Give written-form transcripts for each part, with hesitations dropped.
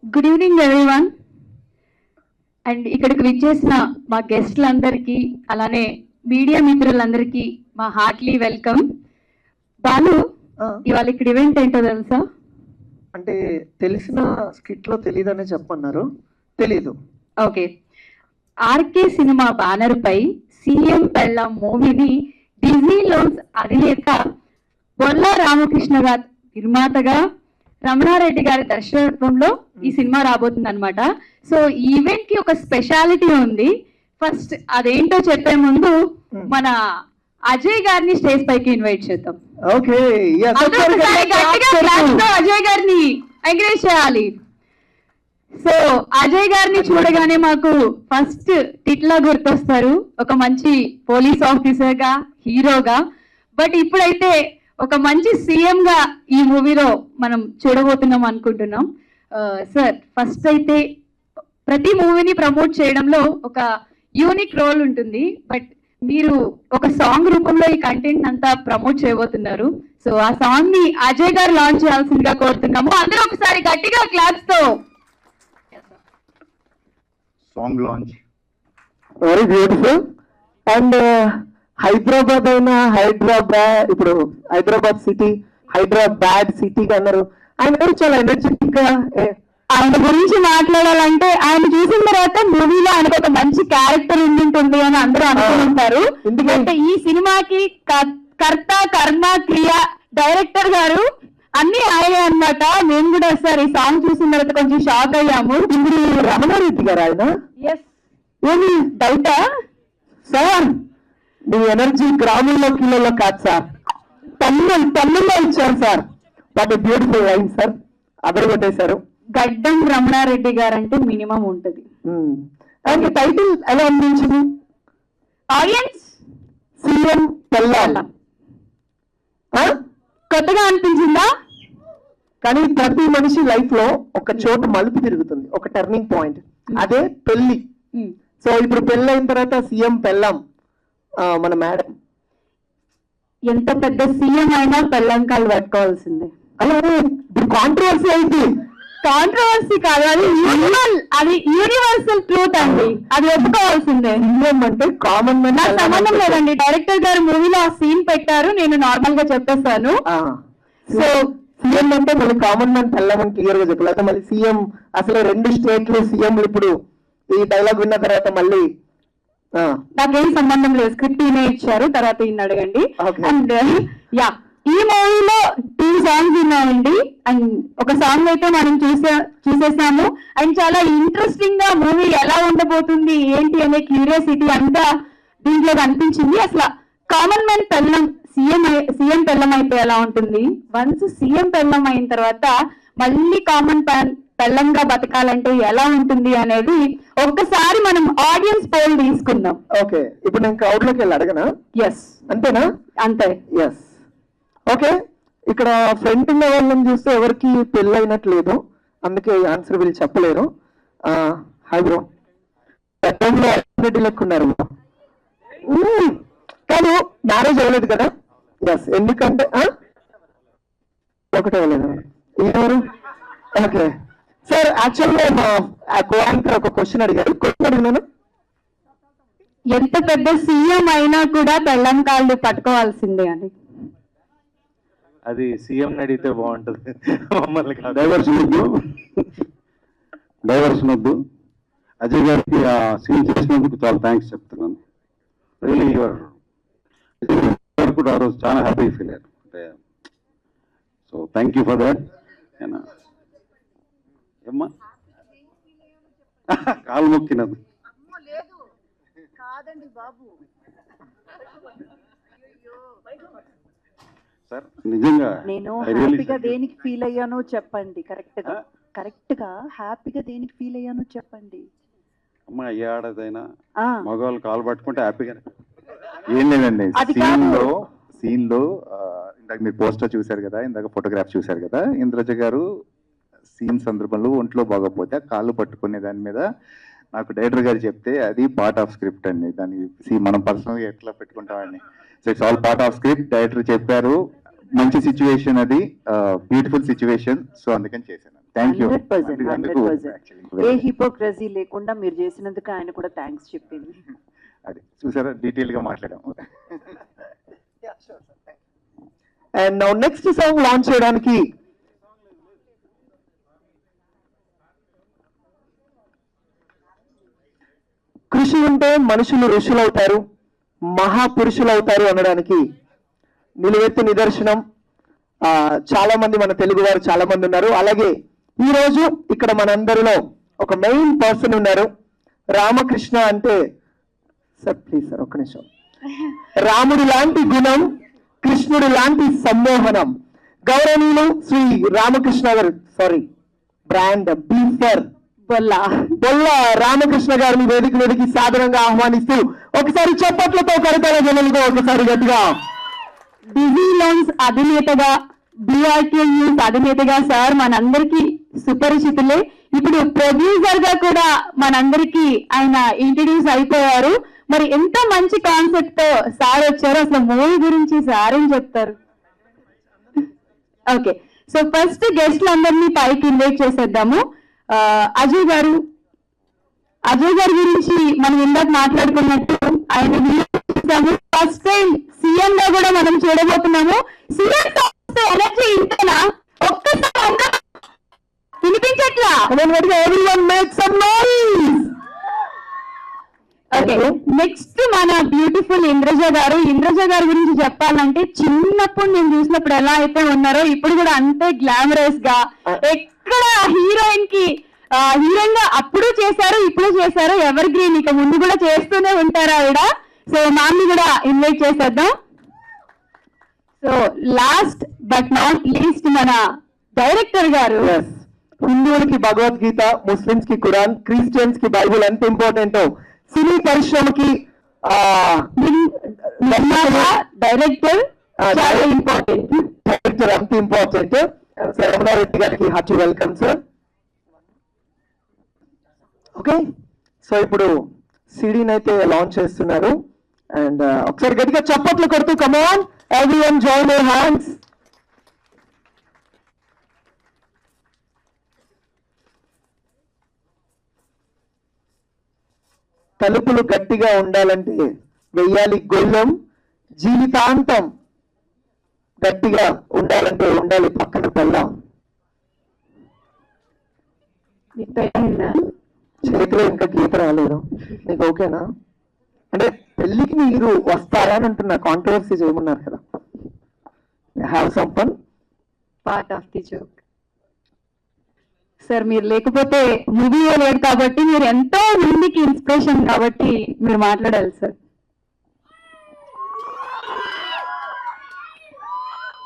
Good evening everyone. And ఇక్కడికి విచ్చేసిన మా గెస్ట్లందరికీ అలానే మీడియా మిత్రులందరికీ మా హార్ట్లీ వెల్కమ్. బాలు, ఇవాళ ఇక్కడ ఈవెంట్ ఏంటో తెలుసా? అంటే తెలిసిన స్కిట్ లో తెలియదనే చెప్పన్నారు. తెలీదు. ఓకే. ఆర్కే సినిమా బ్యానర్ పై సీఎం పెళ్ళాం మూవీని డిజ్నీ లోన్స్ అధినేత బొల్లా రామకృష్ణ గారు నిర్మాతగా, రమణారెడ్డి గారి దర్శకత్వంలో ఈ సినిమా రాబోతుంది అనమాట. సో ఈ ఈవెంట్ కి ఒక స్పెషాలిటీ ఉంది. ఫస్ట్ అదేంటో చెప్పే ముందు మన అజయ్ గారిని స్టేజ్ పైకి ఇన్వైట్ చేద్దాం. ఓకే, అజయ్ గారిని ఎంకరేజ్ చేయాలి. సో అజయ్ గారిని చూడగానే మాకు ఫస్ట్ టిట్లా గుర్తొస్తారు, ఒక మంచి పోలీస్ ఆఫీసర్ గా, హీరోగా. బట్ ఇప్పుడైతే ఒక మంచి సీఎం గా ఈ మూవీలో మనం చూడబోతున్నాం అనుకుంటున్నాం. సార్, ఫస్ట్ అయితే ప్రతి మూవీని ప్రమోట్ చేయడంలో ఒక యూనిక్ రోల్ ఉంటుంది. బట్ మీరు ఒక సాంగ్ రూపంలో ఈ కంటెంట్ అంతా ప్రమోట్ చేయబోతున్నారు. సో ఆ సాంగ్ ని అజయ్ గారు లాంచ్ చేయాల్సిందిగా కోరుతున్నాము. అందరూ ఒకసారి గట్టిగా క్లాప్స్ తో. Song launch very beautiful. And Hyderabad అయినా ఇప్పుడు హైదరాబాద్ సిటీ, హైదరాబాద్ సిటీ అన్నారు. ఆయన కూడా చాలా ఎనర్జెటిక్ గా, ఆయన గురించి మాట్లాడాలంటే ఆయన చూసిన తర్వాత మూవీలో ఆయనకు ఒక మంచి క్యారెక్టర్ ఉండింటుంది అని అందరూ అనుకుంటారు. ఎందుకంటే ఈ సినిమాకి కర్త, కర్మ, క్రియ, డైరెక్టర్ గారు అన్ని ఆయనే అన్నమాట. మేము కూడా సార్ ఈ సాంగ్ చూసిన తర్వాత కొంచెం షాక్ అయ్యాము. ఇప్పుడు రమణారెడ్డి గారు ఆయన ఏమి డౌటా సార్? మీ ఎనర్జీ గ్రామంలో కిలోలో కాదు సార్, తల్లులో ఇచ్చారు sir. What beautiful line sir, అదరగొట్టేశారు. గడ్డం రమణారెడ్డి గారు అంటే మినిమం ఉంటది. అండ్ టైటిల్ ఎలా అనిపించింది ఆడియన్స్? సీఎం పెళ్ళాం కొత్తగా అనిపించిందా? కానీ ప్రతి మనిషి లైఫ్ లో ఒక చోటు మలుపు తిరుగుతుంది, ఒక టర్నింగ్ పాయింట్. అదే పెళ్లి. సో ఇప్పుడు పెళ్ళి అయిన తర్వాత సీఎం పెళ్ళాం మన మేడం. ఎంత పెద్ద సీఎం అయినా పెళ్ళంకాలు పట్టుకోవాల్సిందే. అలాగే ఇప్పుడు కాంట్రవర్సీ అయితే కాంట్రవర్సీ కాదు, అది యూనివర్సల్ ట్రూత్ అండి, అది ఒప్పుకోవాల్సిందే. సీఎం అంటే కామన్ మ్యాన్. నాకు సంబంధం లేదండి, డైరెక్టర్ గారు మూవీలో ఆ సీన్ పెట్టారు, నేను నార్మల్ గా చెప్పేస్తాను. సో సీఎం అంటే మళ్ళీ కామన్ మ్యాన్ పెళ్ళమని క్లియర్ గా చెప్పాలి. అయితే మళ్ళీ సీఎం అసలు 2 స్టేట్లు సీఎంలు ఇప్పుడు ఈ డైలాగ్ విన్న తర్వాత మళ్ళీ నాకేం సంబంధం లేదు, స్క్రిప్ట్ ఈయనే ఇచ్చారు, తర్వాత ఈయన అడగండి. అండ్ యా, ఈ మూవీలో 2 సాంగ్స్ ఉన్నాయండి. అండ్ ఒక సాంగ్ అయితే మనం చూసేసాము. అండ్ చాలా ఇంట్రెస్టింగ్ గా మూవీ ఎలా ఉండబోతుంది ఏంటి అనే క్యూరియాసిటీ అంతా దీంట్లో కనిపించింది. అసలు కామన్ మ్యాన్ పెళ్ళం సీఎం పెళ్ళం అయితే ఎలా ఉంటుంది, వన్స్ సీఎం పెళ్ళం అయిన తర్వాత మళ్ళీ కామన్ పెళ్ళంగా బతకాలంటే ఎలా ఉంటుంది అనేది ఒక్కసారి మనం ఆడియన్స్ పోల్ తీసుకుందాం. ఓకే, ఇప్పుడు నేను క్రౌడ్ లోకి వెళ్ళి అడగనా? ఎస్, అంతేనా? అంతే. Yes, okay. ఇక్కడ ఫ్రంట్ ఉన్న వాళ్ళని చూస్తే ఎవరికి పెళ్ళి అయినట్లేదు, అందుకే ఆన్సర్ వీళ్ళు చెప్పలేరు. హాయ్ బ్రో, రెడ్డి లెక్కున్నారు కానీ మ్యారేజ్ అవ్వలేదు కదా? ఎస్, ఎందుకంటే ఒకటే అవ్వలేదు. ఎవరు? ఓకే సార్, యాక్చువల్గా మా కోయాంకర్ ఒక క్వశ్చన్ అడిగినాను. ఎంత పెద్ద సీఎం అయినా కూడా పెళ్ళం కాళ్ళు పట్టుకోవాల్సిందే అని. అది సీఎం అడిగితే బాగుంటుంది, మమ్మల్ని డైవర్షన్ వద్దు. అజయ్ గారికి ఆ సీన్ చేసినందుకు చాలా థ్యాంక్స్ చెప్తున్నాను. రియలీ కూడా ఆ రోజు చాలా హ్యాపీ ఫీల్ అయ్యారు. So thank you for that. ఏమ్మా కాలు మొక్కినది సార్, నిజంగా నేను హ్యాపీగా దేనికి ఫీల్ అయ్యానో చెప్పండి. కరెక్ట్ గా హ్యాపీగా దేనికి ఫీల్ అయ్యానో చెప్పండి. అమ్మా, ఏ ఆడదైనా మగవాళ్ళు కాలు పట్టుకుంటే హ్యాపీగా. ఏం లేదండి, సీన్ లో ఇందాక మీరు పోస్టర్ చూశారు కదా, ఇందాక ఫోటోగ్రాఫ్ చూశారు కదా, ఇంద్రజ గారు సీన్ సందర్భంలో ఒంట్లో బాగోపోతే కాళ్ళు పట్టుకునే దాని మీద నాకు డైరెక్టర్ గారు చెప్తే అది పార్ట్ ఆఫ్ స్క్రిప్ట్ అండి. దాన్ని మనం పర్సనల్గా ఎట్లా పెట్టుకుంటామని, so it's all part of script. Director చెప్పారు, మంచి సిచ్యువేషన్, అది బ్యూటిఫుల్ సిచ్యువేషన్, సో అందుకని చేశాను. Thank you 100%, 100%. ఏ హిపోక్రసీ లేకుండా మీరు చేసినందుకు ఆయన కూడా థ్యాంక్స్ చెప్పింది. అది చూసారా, డీటెయిల్ గా మాట్లాడాము. అండ్ నెక్స్ట్ సాంగ్ లాంచ్ చేయడానికి కృషి ఉంటే మనుషులు ఋషులవుతారు, మహాపురుషులు అవుతారు అనడానికి నిలువెత్తు నిదర్శనం చాలా మంది మన తెలుగు వారు చాలా మంది ఉన్నారు. అలాగే ఈ రోజు ఇక్కడ మనందరిలో ఒక మెయిన్ పర్సన్ ఉన్నారు. రామకృష్ణ అంటే సార్ ప్లీజ్ సార్ ఒక్క నిమిషం. రాముడి లాంటి గుణం, కృష్ణుడి లాంటి సమ్మోహనం, గౌరవనీయులు శ్రీ రామకృష్ణ గారు, సారీ బ్రాండ్ బీఫర్ బొల్ల రామకృష్ణ గారిని వేదికకి సాదరంగా ఆహ్వానిస్తూ ఒకసారి చప్పట్లతో కరతాల జనులుగా ఒకసారి గట్టిగా. బిజీ లోన్స్ అధినేతగా, BRK న్యూస్ అధినేతగా సార్ మనందరికీ సుపరిచితులే. ఇప్పుడు ప్రొడ్యూసర్ గా కూడా మనందరికీ ఆయన ఇంట్రడ్యూస్ అయిపోయారు. మరి ఎంత మంచి కాన్సెప్ట్ తో సార్ వచ్చారు, అసలు మూవీ గురించి సార్ ఏం చెప్తారు? ఓకే, సో ఫస్ట్ గెస్ట్లందరినీ పైకి ఇన్వైట్ చేసేద్దాము. అజయ్ గారు గురించి మనం ఇందాక మాట్లాడుకున్నట్టు ఆయన ఫస్ట్ టైం సీఎం గా కూడా మనం చూడబోతున్నాము. సీఎం ఎనర్జీ ఇంతేనా? ఒక్కసారి వినిపించట్లా? ఓకే, నెక్స్ట్ మన బ్యూటిఫుల్ ఇంద్రజ గారు. ఇంద్రజ గారి గురించి చెప్పాలంటే చిన్నప్పుడు నేను చూసినప్పుడు ఎలా అయితే ఉన్నారో ఇప్పుడు కూడా అంతే గ్లామరస్ గా, ఎక్కడ హీరోయిన్ గా అప్పుడు చేశారు, ఇప్పుడు చేశారు, ఎవర్ గ్రీన్, ఇక ముందు కూడా చేస్తూనే ఉంటారు ఆవిడ. సో మ్యామ్ని కూడా ఇన్వైట్ చేసేద్దాం. So last but not least మన డైరెక్టర్ గారు. హిందువులకి భగవద్గీత, ముస్లిమ్స్ కి ఖురాన్, క్రిస్టియన్స్ కి బైబుల్ ఎంత ఇంపార్టెంట్, సినీ పరిశ్రమకి డైరెక్టర్ చాలా ఇంపార్టెంట్. డైరెక్టర్ అంత ఇంపార్టెంట్. రమణారెడ్డి గారికి hearty welcome sir. Okay, so ఇప్పుడు సిడీని అయితే లాంచ్ చేస్తున్నారు. అండ్ ఒకసారి గట్టిగా చప్పట్లు కొడుతూ కమాన్ ఎవ్రీవన్ జాయిన్ యువర్ హ్యాండ్స్. తలుపులు గట్టిగా ఉండాలంటే వెయ్యాలి గొల్లం, జీవితాంతం గట్టిగా ఉండాలంటే ఉండాలి పక్కన పెళ్ళాం. చేతిలో ఇంకా గీత రాలేదు, నీకు ఓకేనా? అంటే పెళ్లికి మీరు వస్తారా అని అంటున్నా, కాంట్రవర్సీ చేయమన్నారు కదా. Have some fun, part of the joke. Sir మీరు లేకపోతే మూవీ లేదు కాబట్టి, మీరు ఎంతో మందికి ఇన్స్పిరేషన్ కాబట్టి మీరు మాట్లాడాలి sir.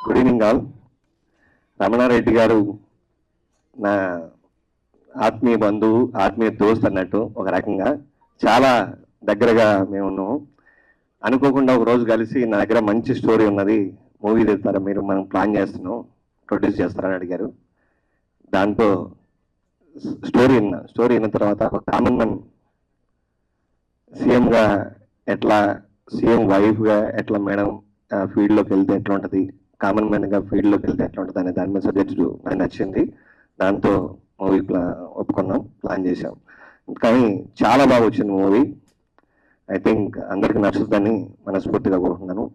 Good evening all. Ramana Reddy గారు నా ఆత్మీయ బంధువు, ఆత్మీయ దోస్త్ అన్నట్టు ఒక రకంగా చాలా దగ్గరగా మేము ఉన్నాము. అనుకోకుండా ఒక రోజు కలిసి నా దగ్గర మంచి స్టోరీ ఉన్నది, మూవీ తీస్తారా మీరు, మనం ప్లాన్ చేస్తున్నాం, ప్రొడ్యూస్ చేస్తారని అడిగారు. దాంతో స్టోరీ విన్న తర్వాత ఒక కామన్ మ్యాన్ సీఎంగా ఎట్లా, సీఎం వైఫ్గా ఎట్లా మేడం ఫీల్డ్లోకి వెళ్తే ఎట్లా ఉంటుంది, కామన్ మ్యాన్గా ఫీల్డ్లోకి వెళ్తే ఎట్లా ఉంటుంది అనే దాని మీద సబ్జెక్ట్ నాకు నచ్చింది. దాంతో మూవీ ఒప్పుకున్నాం, ప్లాన్ చేశాం. కానీ చాలా బాగా వచ్చింది మూవీ. ఐ థింక్ అందరికి నచ్చుతుందని మనస్ఫూర్తిగా కోరుకుంటున్నాను.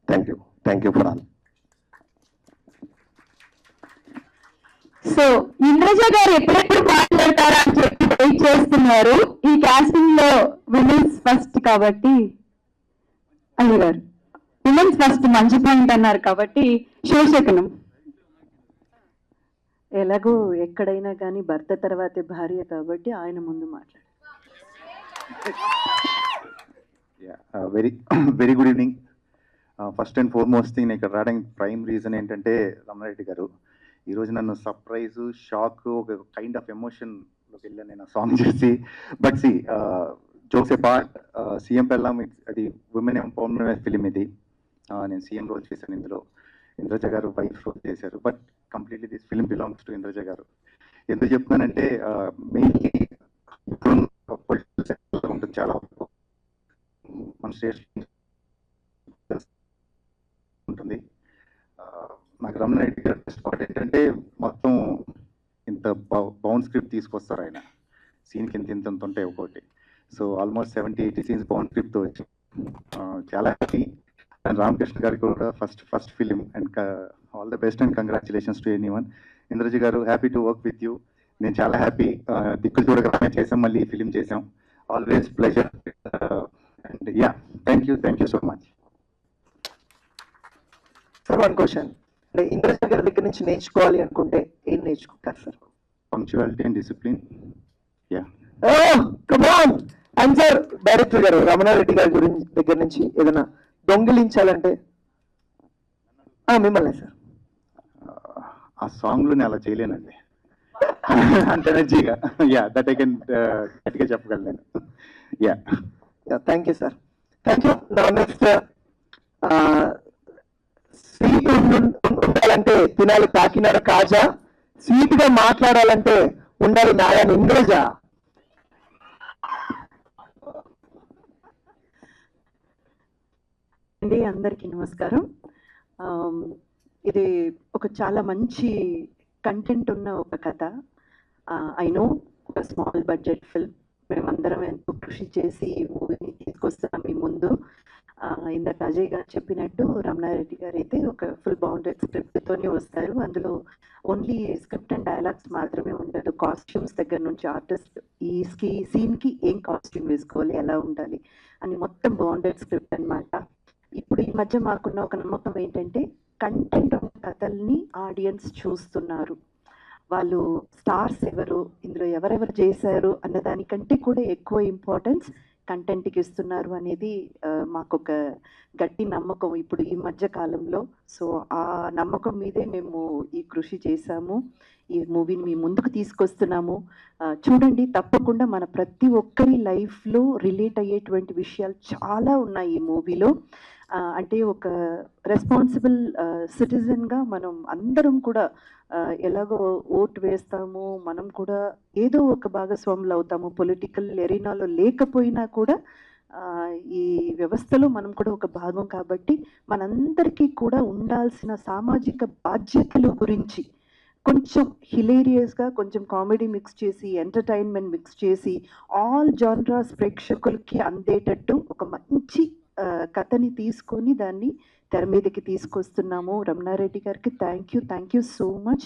Thank you for all. So Indraja గారు ఎప్పుడెప్పుడు మాట్లాడతారా అని చెప్పి వెయిట్ చేస్తున్నారు. ఈ కాస్టింగ్ లో విమెన్స్ ఫస్ట్ కాబట్టి, అయ్య గారు విమెన్స్ ఫస్ట్ మంచి పాయింట్ అన్నారు కాబట్టి శోషకనం. ఎలాగో ఎక్కడైనా కానీ భర్త తర్వాతే భార్య కాబట్టి ఆయన ముందు మాట్లాడు. Very good evening. First and foremost thing ఇక్కడ రావడానికి ప్రైమ్ రీజన్ ఏంటంటే రమణారెడ్డి గారు ఈరోజు నన్ను సర్ప్రైజ్, షాక్, ఒక కైండ్ ఆఫ్ ఎమోషన్లోకి వెళ్ళాను నేను సాంగ్ చేసి. But see jokes apart, CM పెళ్ళాం అది ఉమెన్ ఎంపవర్మెంట్ ఫిలిం. ఇది నేను సీఎం రోల్ చేశాను, ఇందులో ఇంద్రజ గారు వైఫ్ రోల్ చేశారు. But completely this film belongs to Indraja గారు. ఎందుకు చెప్తున్నానంటే మెయిన్లీ ఉంటుంది చాలా మన స్టేషన్ ఉంటుంది. నాకు రమణారెడ్డి గారు బెస్ట్ పార్ట్ ఏంటంటే మొత్తం ఇంత బౌండ్ స్క్రిప్ట్ తీసుకొస్తారు ఆయన. సీన్కి ఇంత ఉంటాయి ఒక్కొక్కటి. సో ఆల్మోస్ట్ 70-80 సీన్స్ బౌండ్ స్క్రిప్ట్తో వచ్చి చాలా హ్యాపీ. అండ్ రామకృష్ణ గారికి కూడా first film and all the best and congratulations to anyone. Indraja garu, happy to work with you. నేను చాలా హ్యాపీ. దిక్కులు చూడగానే చేసాం, మళ్ళీ ఈ ఫిలిం చేసాం. Always pleasure. And yeah, thank you so much. Sir, one question. అంటే ఇంద్రజ గారి దగ్గర నుంచి నేర్చుకోవాలి అనుకుంటే ఏం నేర్చుకుంటారు sir? Punctuality and discipline. Yeah. Come on. And sir, director గారు రమణారెడ్డి గారి దగ్గర నుంచి ఏదైనా దొంగిలించాలంటే మిమ్మల్ని సార్. ఆ సాంగ్లో నేను అలా చేయలేనండి, అంత ఎనర్జీగా. యా, దట్ ఐ కెన్ గట్టిగా చెప్పగలను. Yeah, thank you sir. Thank you. Next, sweet ఉండాలంటే తినాలి కాకినాడ కాజా, స్వీట్ గా మాట్లాడాలంటే ఉండాలి నారాయణ ఇంద్రజ. అండి, అందరికీ నమస్కారం. ఇది ఒక చాలా మంచి కంటెంట్ ఉన్న ఒక కథ. ఐ నో ఒక స్మాల్ బడ్జెట్ ఫిల్మ్. మేమందరం ఎంతో కృషి చేసి ఈ మూవీని తీసుకొస్తున్నాం మీ ముందు. ఇందాక అజయ్ గారు చెప్పినట్టు రమణారెడ్డి గారు అయితే ఒక ఫుల్ బౌండెడ్ స్క్రిప్ట్తోనే వస్తారు. అందులో ఓన్లీ స్క్రిప్ట్ అండ్ డైలాగ్స్ మాత్రమే ఉండదు. కాస్ట్యూమ్స్ దగ్గర నుంచి ఆర్టిస్ట్ ఈ సీన్కి ఏం కాస్ట్యూమ్ వేసుకోవాలి, ఎలా ఉండాలి అని మొత్తం బౌండెడ్ స్క్రిప్ట్ అన్నమాట. ఇప్పుడు ఈ మధ్య మాకున్న ఒక నమ్మకం ఏంటంటే కంటెంట్ ఉన్న కథల్ని ఆడియన్స్ చూస్తున్నారు. వాళ్ళు స్టార్స్ ఎవరు, ఇందులో ఎవరెవరు చేశారు అన్న దానికంటే కూడా ఎక్కువ ఇంపార్టెన్స్ కంటెంట్కి ఇస్తున్నారు అనేది మాకొక గట్టి నమ్మకం ఇప్పుడు ఈ మధ్య కాలంలో. సో ఆ నమ్మకం మీదే మేము ఈ కృషి చేశాము, ఈ మూవీని మీ ముందుకు తీసుకొస్తున్నాము. చూడండి, తప్పకుండా మన ప్రతి ఒక్కరి లైఫ్లో రిలేట్ అయ్యేటువంటి విషయాలు చాలా ఉన్నాయి ఈ మూవీలో. అంటే ఒక రెస్పాన్సిబుల్ సిటిజన్గా మనం అందరం కూడా ఎలాగో ఓటు వేస్తాము, మనం కూడా ఏదో ఒక భాగస్వాములు అవుతాము. పొలిటికల్ ఎరీనాలో లేకపోయినా కూడా ఈ వ్యవస్థలో మనం కూడా ఒక భాగం. కాబట్టి మనందరికీ కూడా ఉండాల్సిన సామాజిక బాధ్యతల గురించి కొంచెం హిలేరియస్గా, కొంచెం కామెడీ మిక్స్ చేసి, ఎంటర్టైన్మెంట్ మిక్స్ చేసి, ఆల్ జానరాస్ ప్రేక్షకులకి అందేటట్టు ఒక మంచి కథని తీసుకొని దాన్ని తెర మీదకి తీసుకొస్తున్నాము. రమణారెడ్డి గారికి థ్యాంక్ యూ సో మచ్.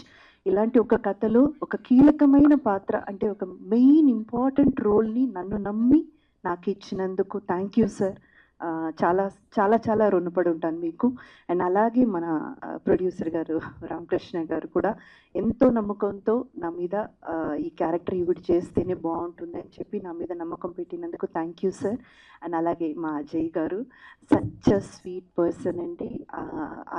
ఇలాంటి ఒక కథలో ఒక కీలకమైన పాత్ర, అంటే ఒక మెయిన్ ఇంపార్టెంట్ రోల్ని నన్ను నమ్మి నాకు ఇచ్చినందుకు థ్యాంక్ యూ సార్. చాలా చాలా చాలా రుణపడి ఉంటాను మీకు. అండ్ అలాగే మన ప్రొడ్యూసర్ గారు రామకృష్ణ గారు కూడా ఎంతో నమ్మకంతో నా మీద ఈ క్యారెక్టర్ ఈవిడ చేస్తేనే బాగుంటుంది అని చెప్పి నా మీద నమ్మకం పెట్టినందుకు థ్యాంక్ యూ సార్. అండ్ అలాగే మా అజయ్ గారు, సచ్ అ స్వీట్ పర్సన్ అండి.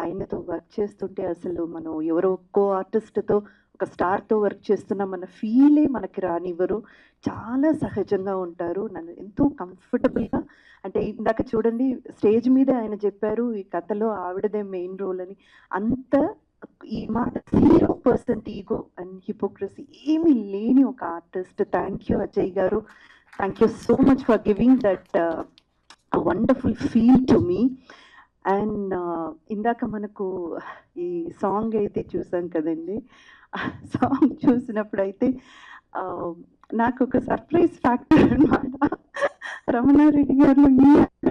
ఆయనతో వర్క్ చేస్తుంటే అసలు మనం ఎవరో ఒక్కో ఆర్టిస్ట్తో, ఒక స్టార్తో వర్క్ చేస్తున్న మన ఫీలే మనకి రానివ్వరు. చాలా సహజంగా ఉంటారు. నన్ను ఎంతో కంఫర్టబుల్గా, అంటే ఇందాక చూడండి స్టేజ్ మీద ఆయన చెప్పారు ఈ కథలో ఆవిడదే మెయిన్ రోల్ అని. అంత ఈ మాట 0% ఈగో అండ్ హిపోక్రసీ ఏమీ లేని ఒక ఆర్టిస్ట్. థ్యాంక్ యూ అజయ్ గారు. Thank you so much for giving that wonderful feel to me. And ఇందాక మనకు ఈ సాంగ్ అయితే చూసాం కదండి. సాంగ్ చూసినప్పుడు అయితే నాకు ఒక సర్ప్రైజ్ ఫ్యాక్టర్ అన్నమాట. రమణారెడ్డి గారు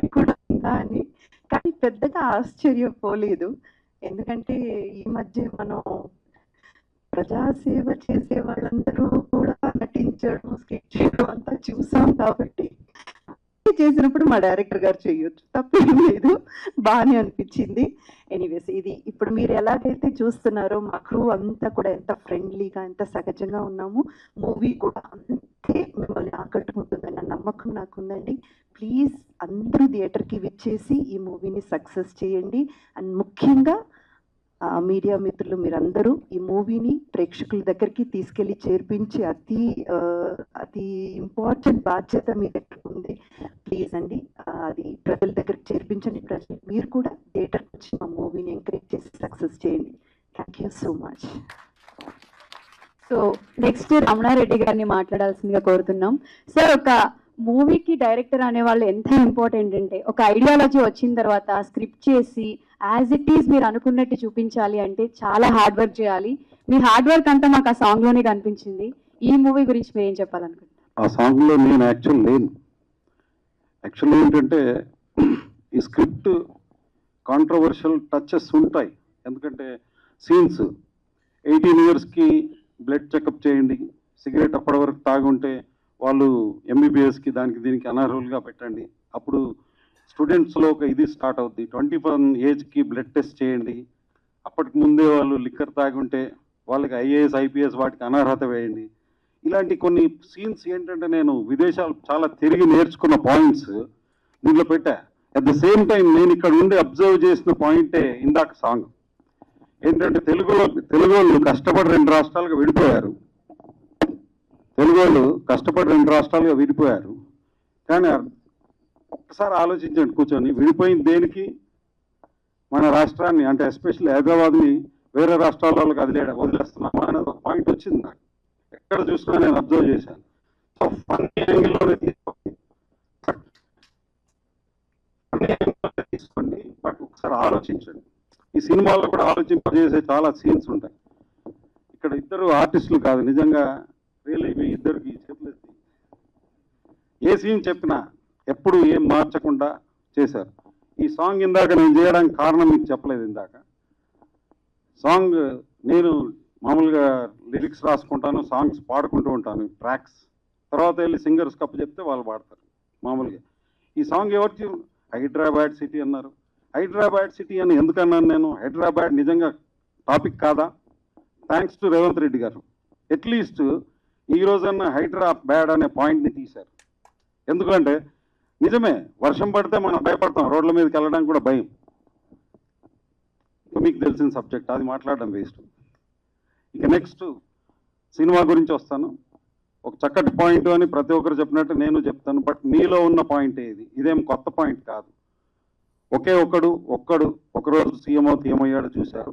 ఈ కూడా ఉందా అని. కానీ పెద్దగా ఆశ్చర్యపోలేదు, ఎందుకంటే ఈ మధ్య మనం ప్రజాసేవ చేసే వాళ్ళందరూ కూడా నటించడం, స్కెచ్ చేయడం అంతా చూసాం. కాబట్టి చేసినప్పుడు మా డైరెక్టర్ గారు చేయొచ్చు, తప్పేం లేదు, బాగానే అనిపించింది. ఎనీవేస్, ఇది ఇప్పుడు మీరు ఎలాగైతే చూస్తున్నారో మా క్రూ అంతా కూడా ఎంత ఫ్రెండ్లీగా, ఎంత సహజంగా ఉన్నాము. మూవీ కూడా అంతే మిమ్మల్ని ఆకట్టుకుంటుందన్న నమ్మకం నాకుందండి. ప్లీజ్ అందరూ థియేటర్కి విచ్చేసి ఈ మూవీని సక్సెస్ చేయండి. అండ్ ముఖ్యంగా మీడియా మిత్రులు మీరందరూ ఈ మూవీని ప్రేక్షకుల దగ్గరికి తీసుకెళ్లి చేర్పించి అతి ఇంపార్టెంట్ బాధ్యత మీ దగ్గర ఉంది. ప్లీజ్ అండి, అది ప్రజల దగ్గరికి చేర్పించండి. ప్రజలు మీరు కూడా థియేటర్కి వచ్చి మా మూవీని ఎంకరేజ్ చేసి సక్సెస్ చేయండి. Thank you so much. So next Ramana Reddy గారిని మాట్లాడాల్సిందిగా కోరుతున్నాం. సార్, ఒక మూవీకి డైరెక్టర్ అనే వాళ్ళు ఎంత ఇంపార్టెంట్ అంటే, ఒక ఐడియాలజీ వచ్చిన తర్వాత స్క్రిప్ట్ చేసి యాజ్ ఇట్ ఈస్ మీరు అనుకున్నట్టు చూపించాలి అంటే చాలా హార్డ్ వర్క్ చేయాలి. మీ హార్డ్ వర్క్ అంతా మాకు ఆ సాంగ్లోనే కనిపించింది. ఈ మూవీ గురించి మీరు ఏం చెప్పాలనుకుంటున్నారు? ఆ సాంగ్లో నేను యాక్చువల్ ఏంటంటే ఈ స్క్రిప్ట్ కాంట్రవర్షియల్ టచెస్ ఉంటాయి. ఎందుకంటే సీన్స్ 18 ఇయర్స్కి బ్లడ్ చెకప్ చేయండి, సిగరెట్ అప్పటి వరకు తాగుంటే వాళ్ళు ఎంబీబీఎస్కి దానికి దీనికి అనర్హులుగా పెట్టండి, అప్పుడు స్టూడెంట్స్లో ఒక ఇది స్టార్ట్ అవుద్ది. 21 ఏజ్కి బ్లడ్ టెస్ట్ చేయండి, అప్పటికి ముందే వాళ్ళు లిక్కర్ తాగుంటే వాళ్ళకి ఐఏఎస్ ఐపీఎస్ వాటికి అనర్హత వేయండి. ఇలాంటి కొన్ని సీన్స్ ఏంటంటే నేను విదేశాలు చాలా తిరిగి నేర్చుకున్న పాయింట్స్ దీంట్లో పెట్టా. అట్ ద సేమ్ టైం నేను ఇక్కడ ఉండి అబ్జర్వ్ చేసిన పాయింటే ఇందాక సాంగ్ ఏంటంటే తెలుగు వాళ్ళు కష్టపడి 2 రాష్ట్రాలుగా విడిపోయారు. కానీ ఒక్కసారి ఆలోచించండి కూర్చొని, విడిపోయింది దేనికి? మన రాష్ట్రాన్ని, అంటే ఎస్పెషల్లీ హైదరాబాద్ని వేరే రాష్ట్రాల వాళ్ళకి వదిలేస్తున్నామా అనేది ఒక పాయింట్ వచ్చింది నాకు. ఎక్కడ చూసినా నేను అబ్జర్వ్ చేశాను. సో ఫన్నీ యాంగిల్లోనే తీసుకోండి, బట్ ఒకసారి ఆలోచించండి. ఈ సినిమాల్లో కూడా ఆలోచింపజేసే చాలా సీన్స్ ఉంటాయి. ఇక్కడ ఇద్దరు ఆర్టిస్టులు కాదు, నిజంగా రియల్లీ మీ ఇద్దరికి చేతులు ఏ సీన్ చెప్పినా ఎప్పుడు ఏం మార్చకుండా చేశారు. ఈ సాంగ్ ఇందాక నేను చేయడానికి కారణం మీకు చెప్పలేదు. ఇందాక సాంగ్ నేను మామూలుగా లిరిక్స్ రాసుకుంటాను, సాంగ్స్ పాడుకుంటూ ఉంటాను, ట్రాక్స్, తర్వాత వెళ్ళి సింగర్స్ కప్పు చెప్తే వాళ్ళు పాడతారు మామూలుగా. ఈ సాంగ్ ఎవరికి? హైదరాబాద్ సిటీ అన్నారు. హైదరాబాద్ సిటీ అని ఎందుకన్నాను నేను? హైదరాబాద్ నిజంగా టాపిక్ కాదా? థ్యాంక్స్ టు రేవంత్ రెడ్డి గారు, అట్లీస్ట్ ఈ రోజన్నా హైదరాబాద్ అనే పాయింట్ని తీశారు. ఎందుకంటే నిజమే, వర్షం పడితే మనం భయపడతాం, రోడ్ల మీదకి వెళ్ళడానికి కూడా భయం. మీకు తెలిసిన సబ్జెక్ట్, అది మాట్లాడడం వేస్ట్. ఇక నెక్స్ట్ సినిమా గురించి వస్తాను. ఒక చక్కటి పాయింట్ అని ప్రతి ఒక్కరు చెప్పినట్టు నేను చెప్తాను, బట్ మీలో ఉన్న పాయింట్ ఇది, ఇదేం కొత్త పాయింట్ కాదు. ఒకే ఒక్కడు ఒకరోజు సీఎం అయ్యాడు చూశారు.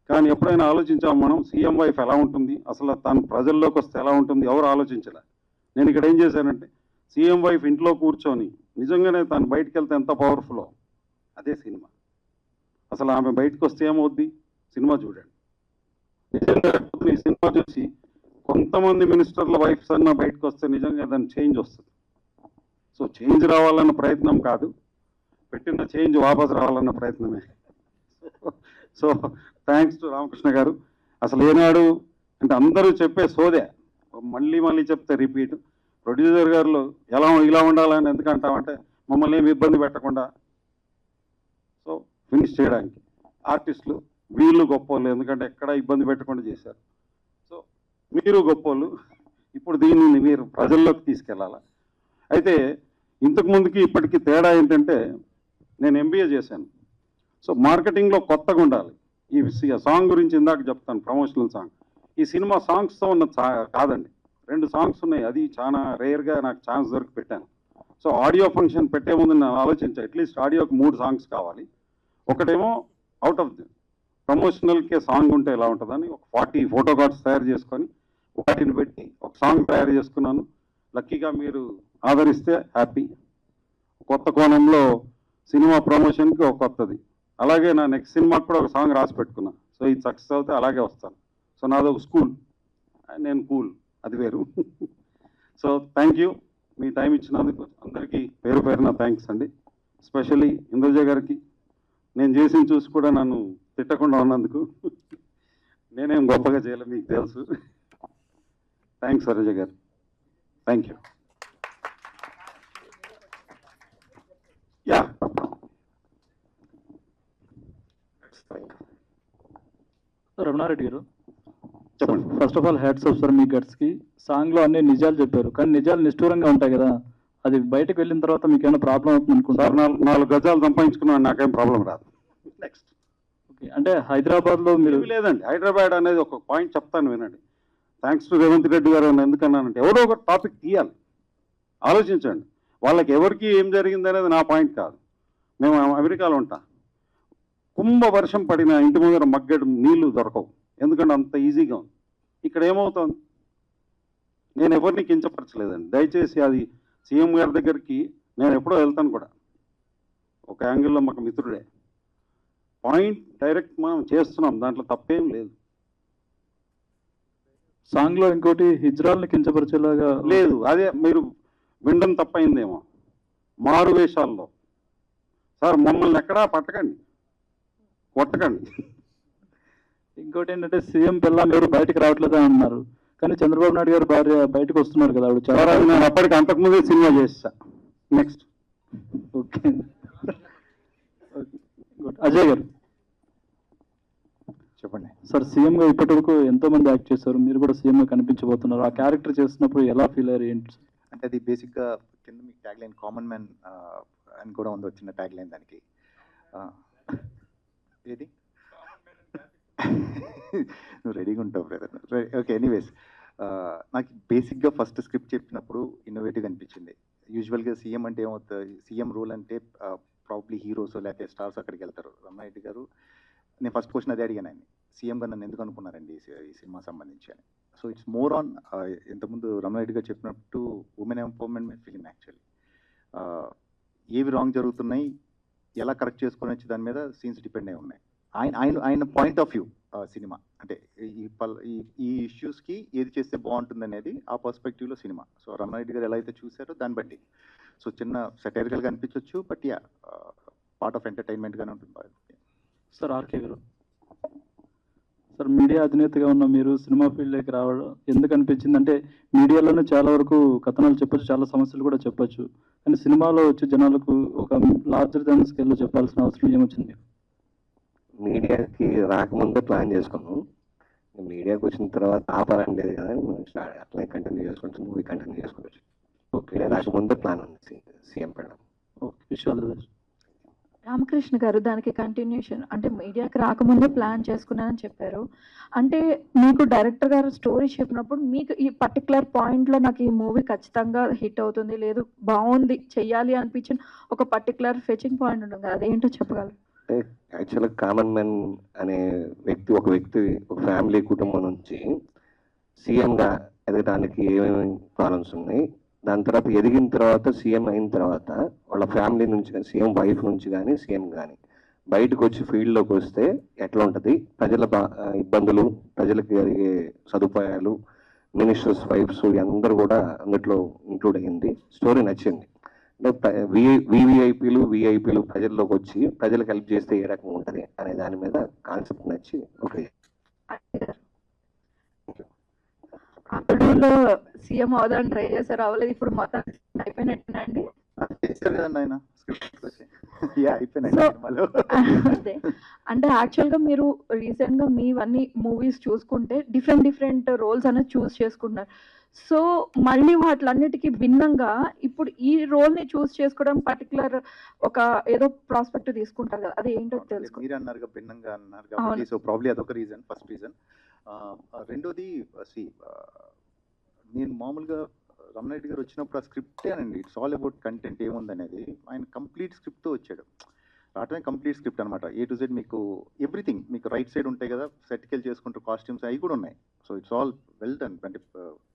కానీ ఎప్పుడైనా ఆలోచించాము మనం, సీఎం వైఫ్ ఎలా ఉంటుంది, అసలు తను ప్రజల్లోకి వస్తే ఎలా ఉంటుంది, ఎవరు ఆలోచించలే. నేను ఇక్కడ ఏం చేశానంటే, సీఎం వైఫ్ ఇంట్లో కూర్చొని నిజంగానే తను బయటకు వెళ్తే ఎంత పవర్ఫుల్లో అదే సినిమా. అసలు ఆమె బయటకు వస్తే ఏమవుద్ది, సినిమా చూడండి. నిజంగా ఈ సినిమా చూసి కొంతమంది మినిస్టర్ల వైఫ్స్ అన్న బయటకు వస్తే నిజంగా దాని చేంజ్ వస్తుంది. సో చేంజ్ రావాలన్న ప్రయత్నం కాదు, పెట్టిన చేంజ్ వాపసు రావాలన్న ప్రయత్నమే. సో థ్యాంక్స్ టు రామకృష్ణ గారు. అసలు ఏనాడు అంటే అందరూ చెప్పే సోదే మళ్ళీ చెప్తే రిపీట్. ప్రొడ్యూసర్ గారు ఇలా ఉండాలని ఎందుకంటామంటే మమ్మల్ని ఏమి ఇబ్బంది పెట్టకుండా సో ఫినిష్ చేయడానికి. ఆర్టిస్టులు వీళ్ళు గొప్పోళ్ళు, ఎందుకంటే ఎక్కడ ఇబ్బంది పెట్టకుండా చేశారు. సో మీరు గొప్పోళ్ళు, ఇప్పుడు దీన్ని మీరు ప్రజల్లోకి తీసుకెళ్ళాలా. అయితే ఇంతకు ముందుకి ఇప్పటికీ తేడా ఏంటంటే, నేను ఎంబీఏ చేశాను. సో మార్కెటింగ్లో కొత్తగా ఉండాలి. ఈ సాంగ్ గురించి ఇందాక చెప్తాను, ప్రమోషనల్ సాంగ్. ఈ సినిమా సాంగ్స్తో ఉన్న కాదండి, 2 సాంగ్స్ ఉన్నాయి. అది చాలా రేర్గా నాకు ఛాన్స్ దొరికి పెట్టాను. సో ఆడియో ఫంక్షన్ పెట్టే ముందు నేను ఆలోచించాను, అట్లీస్ట్ ఆడియోకి 3 సాంగ్స్ కావాలి. ఒకటేమో అవుట్ ఆఫ్ ది ప్రమోషనల్కే సాంగ్ ఉంటే ఎలా ఉంటుందని ఒక 40 ఫోటో కార్డ్స్ తయారు చేసుకొని వాటిని పెట్టి ఒక సాంగ్ తయారు చేసుకున్నాను. లక్కీగా మీరు ఆదరిస్తే హ్యాపీ. కొత్త కోణంలో సినిమా ప్రమోషన్కి ఒక కొత్తది. అలాగే నా నెక్స్ట్ సినిమాకి కూడా ఒక సాంగ్ రాసి పెట్టుకున్నా. సో ఇది సక్సెస్ అవుతే అలాగే వస్తాను. సో నాది ఒక స్కూల్, నేను కూల్, అది వేరు. So thank you, me time ఇచ్చినందుకు అందరికీ పేరు పేరున థ్యాంక్స్ అండి. ఎస్పెషల్లీ ఇంద్రజ గారికి, నేను చేసిన చూసి కూడా నన్ను తిట్టకుండా ఉన్నందుకు. నేనేం గొప్పగా చేయలే, మీకు తెలుసు. థ్యాంక్స్ సరోజ గారు, thank you. Yeah Ramana Reddy garu, చెప్పండి. First of all hats off sir మీ గట్స్కి. సాంగ్లో అన్ని నిజాలు చెప్పారు, కానీ నిజాలు నిష్ఠూరంగా ఉంటాయి కదా, అది బయటకు వెళ్ళిన తర్వాత మీకు ఏమైనా ప్రాబ్లం అవుతుంది అనుకుంటారు? 4 గజాలు సంపాదించుకున్నాను, నాకేం ప్రాబ్లం రాదు. నెక్స్ట్ ఓకే, అంటే హైదరాబాద్లో మీరు లేదండి, హైదరాబాద్ అనేది ఒక పాయింట్ చెప్తాను వినండి. థ్యాంక్స్ టు రేవంత్ రెడ్డి గారు అని ఎందుకన్నానంటే, ఎవరో ఒక టాపిక్ తీయాలి, ఆలోచించండి. వాళ్ళకి ఎవరికి ఏం జరిగింది అనేది నా పాయింట్ కాదు. మేము అమెరికాలో ఉంటాం, కుంభ వర్షం పడిన ఇంటి ముందర మగ్గడు నీళ్లు దొరకవు, ఎందుకంటే అంత ఈజీగా ఉంది. ఇక్కడ ఏమవుతుంది, నేను ఎవరిని కించపరచలేదండి, దయచేసి అది సీఎం గారి దగ్గరికి నేను ఎప్పుడో వెళ్తాను కూడా, ఒక యాంగిల్లో మాకు మిత్రుడే. పాయింట్ డైరెక్ట్ మనం చేస్తున్నాం, దాంట్లో తప్పేం లేదు. సాంగ్లో ఇంకోటి హిజ్రాల్ని కించపరిచేలాగా లేదు, అదే మీరు వినడం తప్పైందేమో. మారు వేషాల్లో సార్ మమ్మల్ని ఎక్కడా పట్టకండి, కొట్టకండి. ఇంకోటి ఏంటంటే సీఎం పిల్లలు ఎవరు బయటకు రావట్లేదా అన్నారు, కానీ చంద్రబాబు నాయుడు గారు భార్య బయటకు వస్తున్నారు కదా, ఆవిడ చాలా. నేను అప్పటికి అంతకుముందే సినిమా చేస్తా. నెక్స్ట్. ఓకే, అజయ్ గారు చెప్పండి. సార్, సీఎం గా ఇప్పటి వరకు ఎంతో మంది యాక్ట్ చేశారు, మీరు కూడా సీఎం గా కనిపించబోతున్నారు. ఆ క్యారెక్టర్ చేస్తున్నప్పుడు ఎలా ఫీల్ అయ్యారు ఏంటి? అంటే అది బేసిక్గా కింద మీకు ట్యాగ్ లైన్ కామన్ మ్యాన్ అని కూడా ఉంది, వచ్చిన ట్యాగ్ లైన్ దానికి. ఏది నువ్వు రెడీగా ఉంటావు బ్రదర్. ఓకే, ఎనీవేస్ నాకు బేసిక్గా ఫస్ట్ స్క్రిప్ట్ చెప్పినప్పుడు ఇన్నోవేటివ్గా అనిపించింది. యూజువల్గా సీఎం అంటే ఏమవుతుంది, సీఎం రోల్ అంటే ప్రాబ్లీ హీరోస్ లేకపోతే స్టార్స్ అక్కడికి వెళ్తారు. రమణారెడ్డి గారు, నేను ఫస్ట్ క్వశ్చన్ అదే అడిగాను ఆయన, సీఎంగా నన్ను ఎందుకు అనుకున్నారండి ఈ సినిమా సంబంధించి అని. సో ఇట్స్ మోర్ ఆన్ ఇంతకుముందు రమణారెడ్డి గారు చెప్పినట్టు ఉమెన్ ఎంపవర్మెంట్ ఫిలిం యాక్చువల్లీ. ఏవి రాంగ్ జరుగుతున్నాయి, ఎలా కరెక్ట్ చేసుకొని వచ్చి దాని మీద సీన్స్ డిపెండ్ అయి ఉన్నాయి. ఆయన పాయింట్ ఆఫ్ వ్యూ సినిమా అంటే ఈ ఇష్యూస్కి ఏది చేస్తే బాగుంటుంది అనేది ఆ పర్స్పెక్టివ్లో సినిమా. సో రమణారెడ్డి గారు ఎలా అయితే చూసారో దాన్ని బట్టి సో చిన్న సెటైరికల్గా అనిపించవచ్చు, బట్ యా పార్ట్ ఆఫ్ ఎంటర్టైన్మెంట్గానే ఉంటుంది. సార్, ఆర్కే గారు, సార్ మీడియా అధినేతగా ఉన్న మీరు సినిమా ఫీల్డ్లోకి రావడం ఎందుకు అనిపించింది? అంటే మీడియాలోనే చాలా వరకు కథనాలు చెప్పొచ్చు, చాలా సమస్యలు కూడా చెప్పొచ్చు, కానీ సినిమాలో వచ్చి జనాలకు ఒక లార్జర్ దాన్ స్కేల్లో చెప్పాల్సిన అవసరం ఏమొచ్చింది? మీడియాకి రాకముందే ప్లాన్ చేసుకున్నాం, మీడియాకి వచ్చిన తర్వాత ఆపాలని లేదు కదా, అట్లా కంటిన్యూ చేసుకోవచ్చు, మూవీ కంటిన్యూ చేసుకోవచ్చు. ఓకే, రాకముందే ప్లాన్ ఉంది సీఎం పడడం. ఓకే, విషయాలు. రామకృష్ణ గారు, దానికి కంటిన్యూషన్ అంటే మీడియాకి రాకముందే ప్లాన్ చేసుకున్నానని చెప్పారు. అంటే మీకు డైరెక్టర్ గారు స్టోరీ చెప్పినప్పుడు మీకు ఈ పర్టికులర్ పాయింట్లో నాకు ఈ మూవీ ఖచ్చితంగా హిట్ అవుతుంది, లేదు బాగుంది చెయ్యాలి అనిపించిన ఒక పర్టికులర్ ఫెచింగ్ పాయింట్ ఉంటుంది కదా, అదేంటో చెప్పగలరు? అంటే యాక్చువల్గా కామన్ మ్యాన్ అనే ఒక వ్యక్తి ఒక ఫ్యామిలీ కుటుంబం నుంచి సీఎంగా ఎదగడానికి ఏమేమి ప్రాబ్లమ్స్ ఉన్నాయి, దాని తర్వాత ఎదిగిన తర్వాత సీఎం అయిన తర్వాత వాళ్ళ ఫ్యామిలీ నుంచి సీఎం వైఫ్ నుంచి కానీ సీఎం కానీ బయటకు వచ్చి ఫీల్డ్లోకి వస్తే ఎట్లా ఉంటుంది, ప్రజల ఇబ్బందులు, ప్రజలకు జరిగే సదుపాయాలు, మినిస్టర్స్ వైఫ్స్ అందరూ కూడా అందులో ఇంక్లూడ్ అయ్యింది. స్టోరీ నచ్చింది. అంటే విఐపీలు ప్రజల్లోకి వచ్చి ప్రజలకు హెల్ప్ చేస్తే ఏ రకంగా ఉంటుంది అనే దాని మీద కాన్సెప్ట్ నచ్చి ఓకే. అప్పుడులో సీఎం అవుదాన్ని ట్రై చేశారు, అవ్వలేదు, ఇప్పుడు మొత్తం అయిపోయినట్టునండి. అదే అంటే యాక్చువల్గా మీరు రీసెంట్గా మీవన్నీ మూవీస్ చూసుకుంటే డిఫరెంట్ రోల్స్ అనేది చూస్ చేసుకుంటున్నారు. సో మళ్ళీ వాటిలన్నిటికీ భిన్నంగా ఇప్పుడు ఈ రోల్ని చూస్ చేసుకోవడం పర్టికులర్ ఒక ఏదో ప్రాస్పెక్ట్ తీసుకుంటారు కదా, అది ఏంటో తెలుసుకో. మీరు అన్నారు భిన్నంగా అన్నారు కాబట్టి సో ప్రాబ్లీ అదొక రీజన్, ఫస్ట్ రీజన్. రెండోది నేను మామూలుగా రమణారెడ్డి గారు వచ్చినప్పుడు ఆ స్క్రిప్టేనండి, ఇట్స్ ఆల్ అబౌట్ కంటెంట్ ఏముందనేది. ఆయన కంప్లీట్ స్క్రిప్ట్తో వచ్చాడు, రావటమే కంప్లీట్ స్క్రిప్ట్ అనమాట. ఏ టు జెడ్ మీకు ఎవ్రీథింగ్ మీకు రైట్ సైడ్ ఉంటాయి కదా, సెట్కెళ్ళి చేసుకుంటారు, కాస్ట్యూమ్స్ అవి కూడా ఉన్నాయి. So it's all well done, అంటే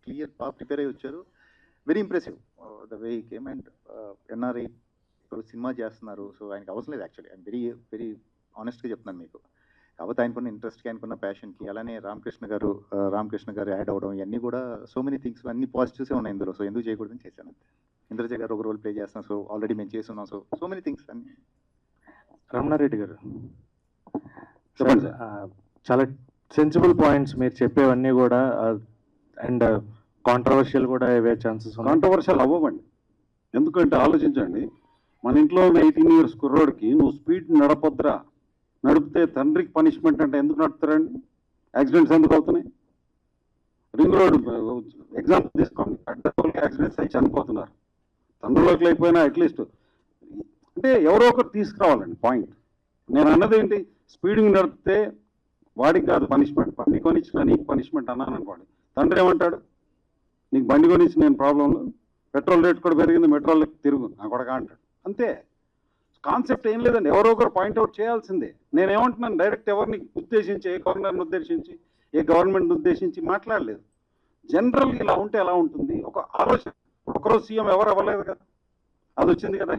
క్లియర్ బాగా ప్రిపేర్ అయ్యి వచ్చారు. Very impressive the way came. And NRI ఇప్పుడు సినిమా చేస్తున్నారు, సో ఆయనకు అవసరం లేదు యాక్చువల్లీ. ఐఎమ్ వెరీ ఆనెస్ట్గా చెప్తున్నాను మీకు. కాబట్టి ఆయనకున్న ఇంట్రెస్ట్కి, ఆయనకున్న ప్యాషన్కి, అలానే రామకృష్ణ గారు యాడ్ అవ్వడం, ఇవన్నీ కూడా సో మెనీ థింగ్స్, అన్ని పాజిటివ్సే ఉన్నాయి ఇందులో. సో ఎందుకు చేయకూడదని చేశాను. ఇంద్రజ గారు ఒక రోల్ ప్లే చేస్తున్నాం, సో ఆల్రెడీ మేము చేస్తున్నాం. సో మెనీ థింగ్స్ అన్ని. రమణారెడ్డి గారు చెప్పండి. చాలా సెన్సిబుల్ పాయింట్స్ మీరు చెప్పేవన్నీ కూడా, అండ్ కాంట్రవర్షియల్ కూడా అయ్యే ఛాన్సెస్. కాంట్రవర్షియల్ అవ్వమండి, ఎందుకంటే ఆలోచించండి, మన ఇంట్లో ఉన్న 18 years కుర్రోడికి నువ్వు స్పీడ్ నడిపితే తండ్రికి పనిష్మెంట్ అంటే ఎందుకు నడుపుతారండి? యాక్సిడెంట్స్ ఎందుకు అవుతున్నాయి? రింగ్ రోడ్ ఎగ్జాంపుల్ తీసుకోండి, అడ్డగోలుగా యాక్సిడెంట్స్ అయి చనిపోతున్నారు. తండ్రిలోకి అయిపోయినా అట్లీస్ట్ అంటే ఎవరో ఒకరు తీసుకురావాలండి పాయింట్. నేను అన్నది ఏంటి, స్పీడింగ్ నడిపితే వాడికి కాదు పనిష్మెంట్, బండి కొనిచ్చిన నీకు పనిష్మెంట్ అన్నాను అనుకోండి. తండ్రి ఏమంటాడు, నీకు బండి కొనిచ్చి నేను ప్రాబ్లంలో, పెట్రోల్ రేట్ కూడా పెరిగింది, మెట్రోల్కి తిరుగు నా కొడక అంటాడు. అంతే, కాన్సెప్ట్ ఏం లేదండి, ఎవరో ఒకరు పాయింట్అవుట్ చేయాల్సిందే. నేనేమంటున్నాను, డైరెక్ట్ ఎవరిని ఉద్దేశించి, ఏ గవర్నర్ని ఉద్దేశించి, ఏ గవర్నమెంట్ని ఉద్దేశించి మాట్లాడలేదు. జనరల్ ఇలా ఉంటే ఎలా ఉంటుంది ఒక ఆలోచన. ఒకరోజు సీఎం ఎవరు అవ్వలేదు కదా, అది వచ్చింది కదా.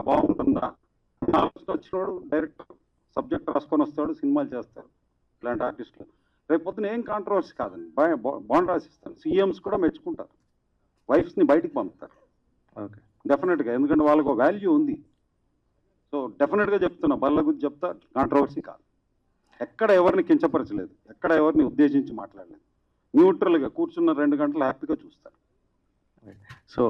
బాగుంటుందా ఆలోచన వచ్చినోడు డైరెక్ట్ రాసుకొని వస్తాడు, సినిమాలు చేస్తారు ఇలాంటి ఆర్టిస్టులు. రేపు పొద్దున ఏం కాంట్రవర్సీ కాదండి, బాండ్ రాసిస్తాను. సీఎంస్ కూడా మెచ్చుకుంటారు, వైఫ్స్ని బయటికి పంపుతారు. ఓకే, డెఫినెట్గా, ఎందుకంటే వాళ్ళకు వాల్యూ ఉంది. సో డెఫినెట్గా చెప్తున్నా, బల్ల గురించి చెప్తా, కాంట్రవర్సీ కాదు. ఎక్కడ ఎవరిని కించపరచలేదు, ఎక్కడ ఎవరిని ఉద్దేశించి మాట్లాడలేదు. న్యూట్రల్గా కూర్చున్న 2 గంటలు హ్యాపీగా చూస్తారు. సో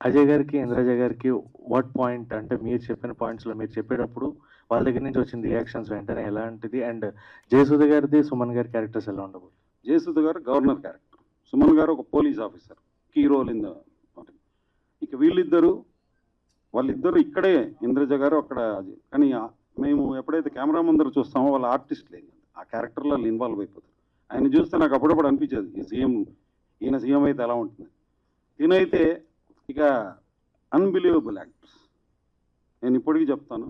అజయ్ గారికి ఇంద్రజ గారికి వాట్ పాయింట్ అంటే మీరు చెప్పిన పాయింట్స్లో మీరు చెప్పేటప్పుడు వాళ్ళ దగ్గర నుంచి వచ్చిన రియాక్షన్స్ వెంటనే ఎలాంటిది, అండ్ జయసుధ గారిది సుమన్ గారి క్యారెక్టర్స్ ఎలా ఉండవు? జయసుధ గారు గవర్నర్ క్యారెక్టర్, సుమన్ గారు ఒక police officer, key role in the. ఇక వాళ్ళిద్దరు ఇక్కడే, ఇంద్రజ గారు అక్కడ. కానీ మేము ఎప్పుడైతే కెమెరా ముందర చూస్తామో వాళ్ళ ఆర్టిస్ట్ లేదు, ఆ క్యారెక్టర్లో ఇన్వాల్వ్ అయిపోతారు. ఆయన చూస్తే నాకు అప్పుడప్పుడు అనిపించేది, ఈయన సీఎం అయితే ఎలా ఉంటుంది. ఈయనైతే ఇక అన్బిలీవబుల్ యాక్టర్స్. నేను ఇప్పటికీ చెప్తాను,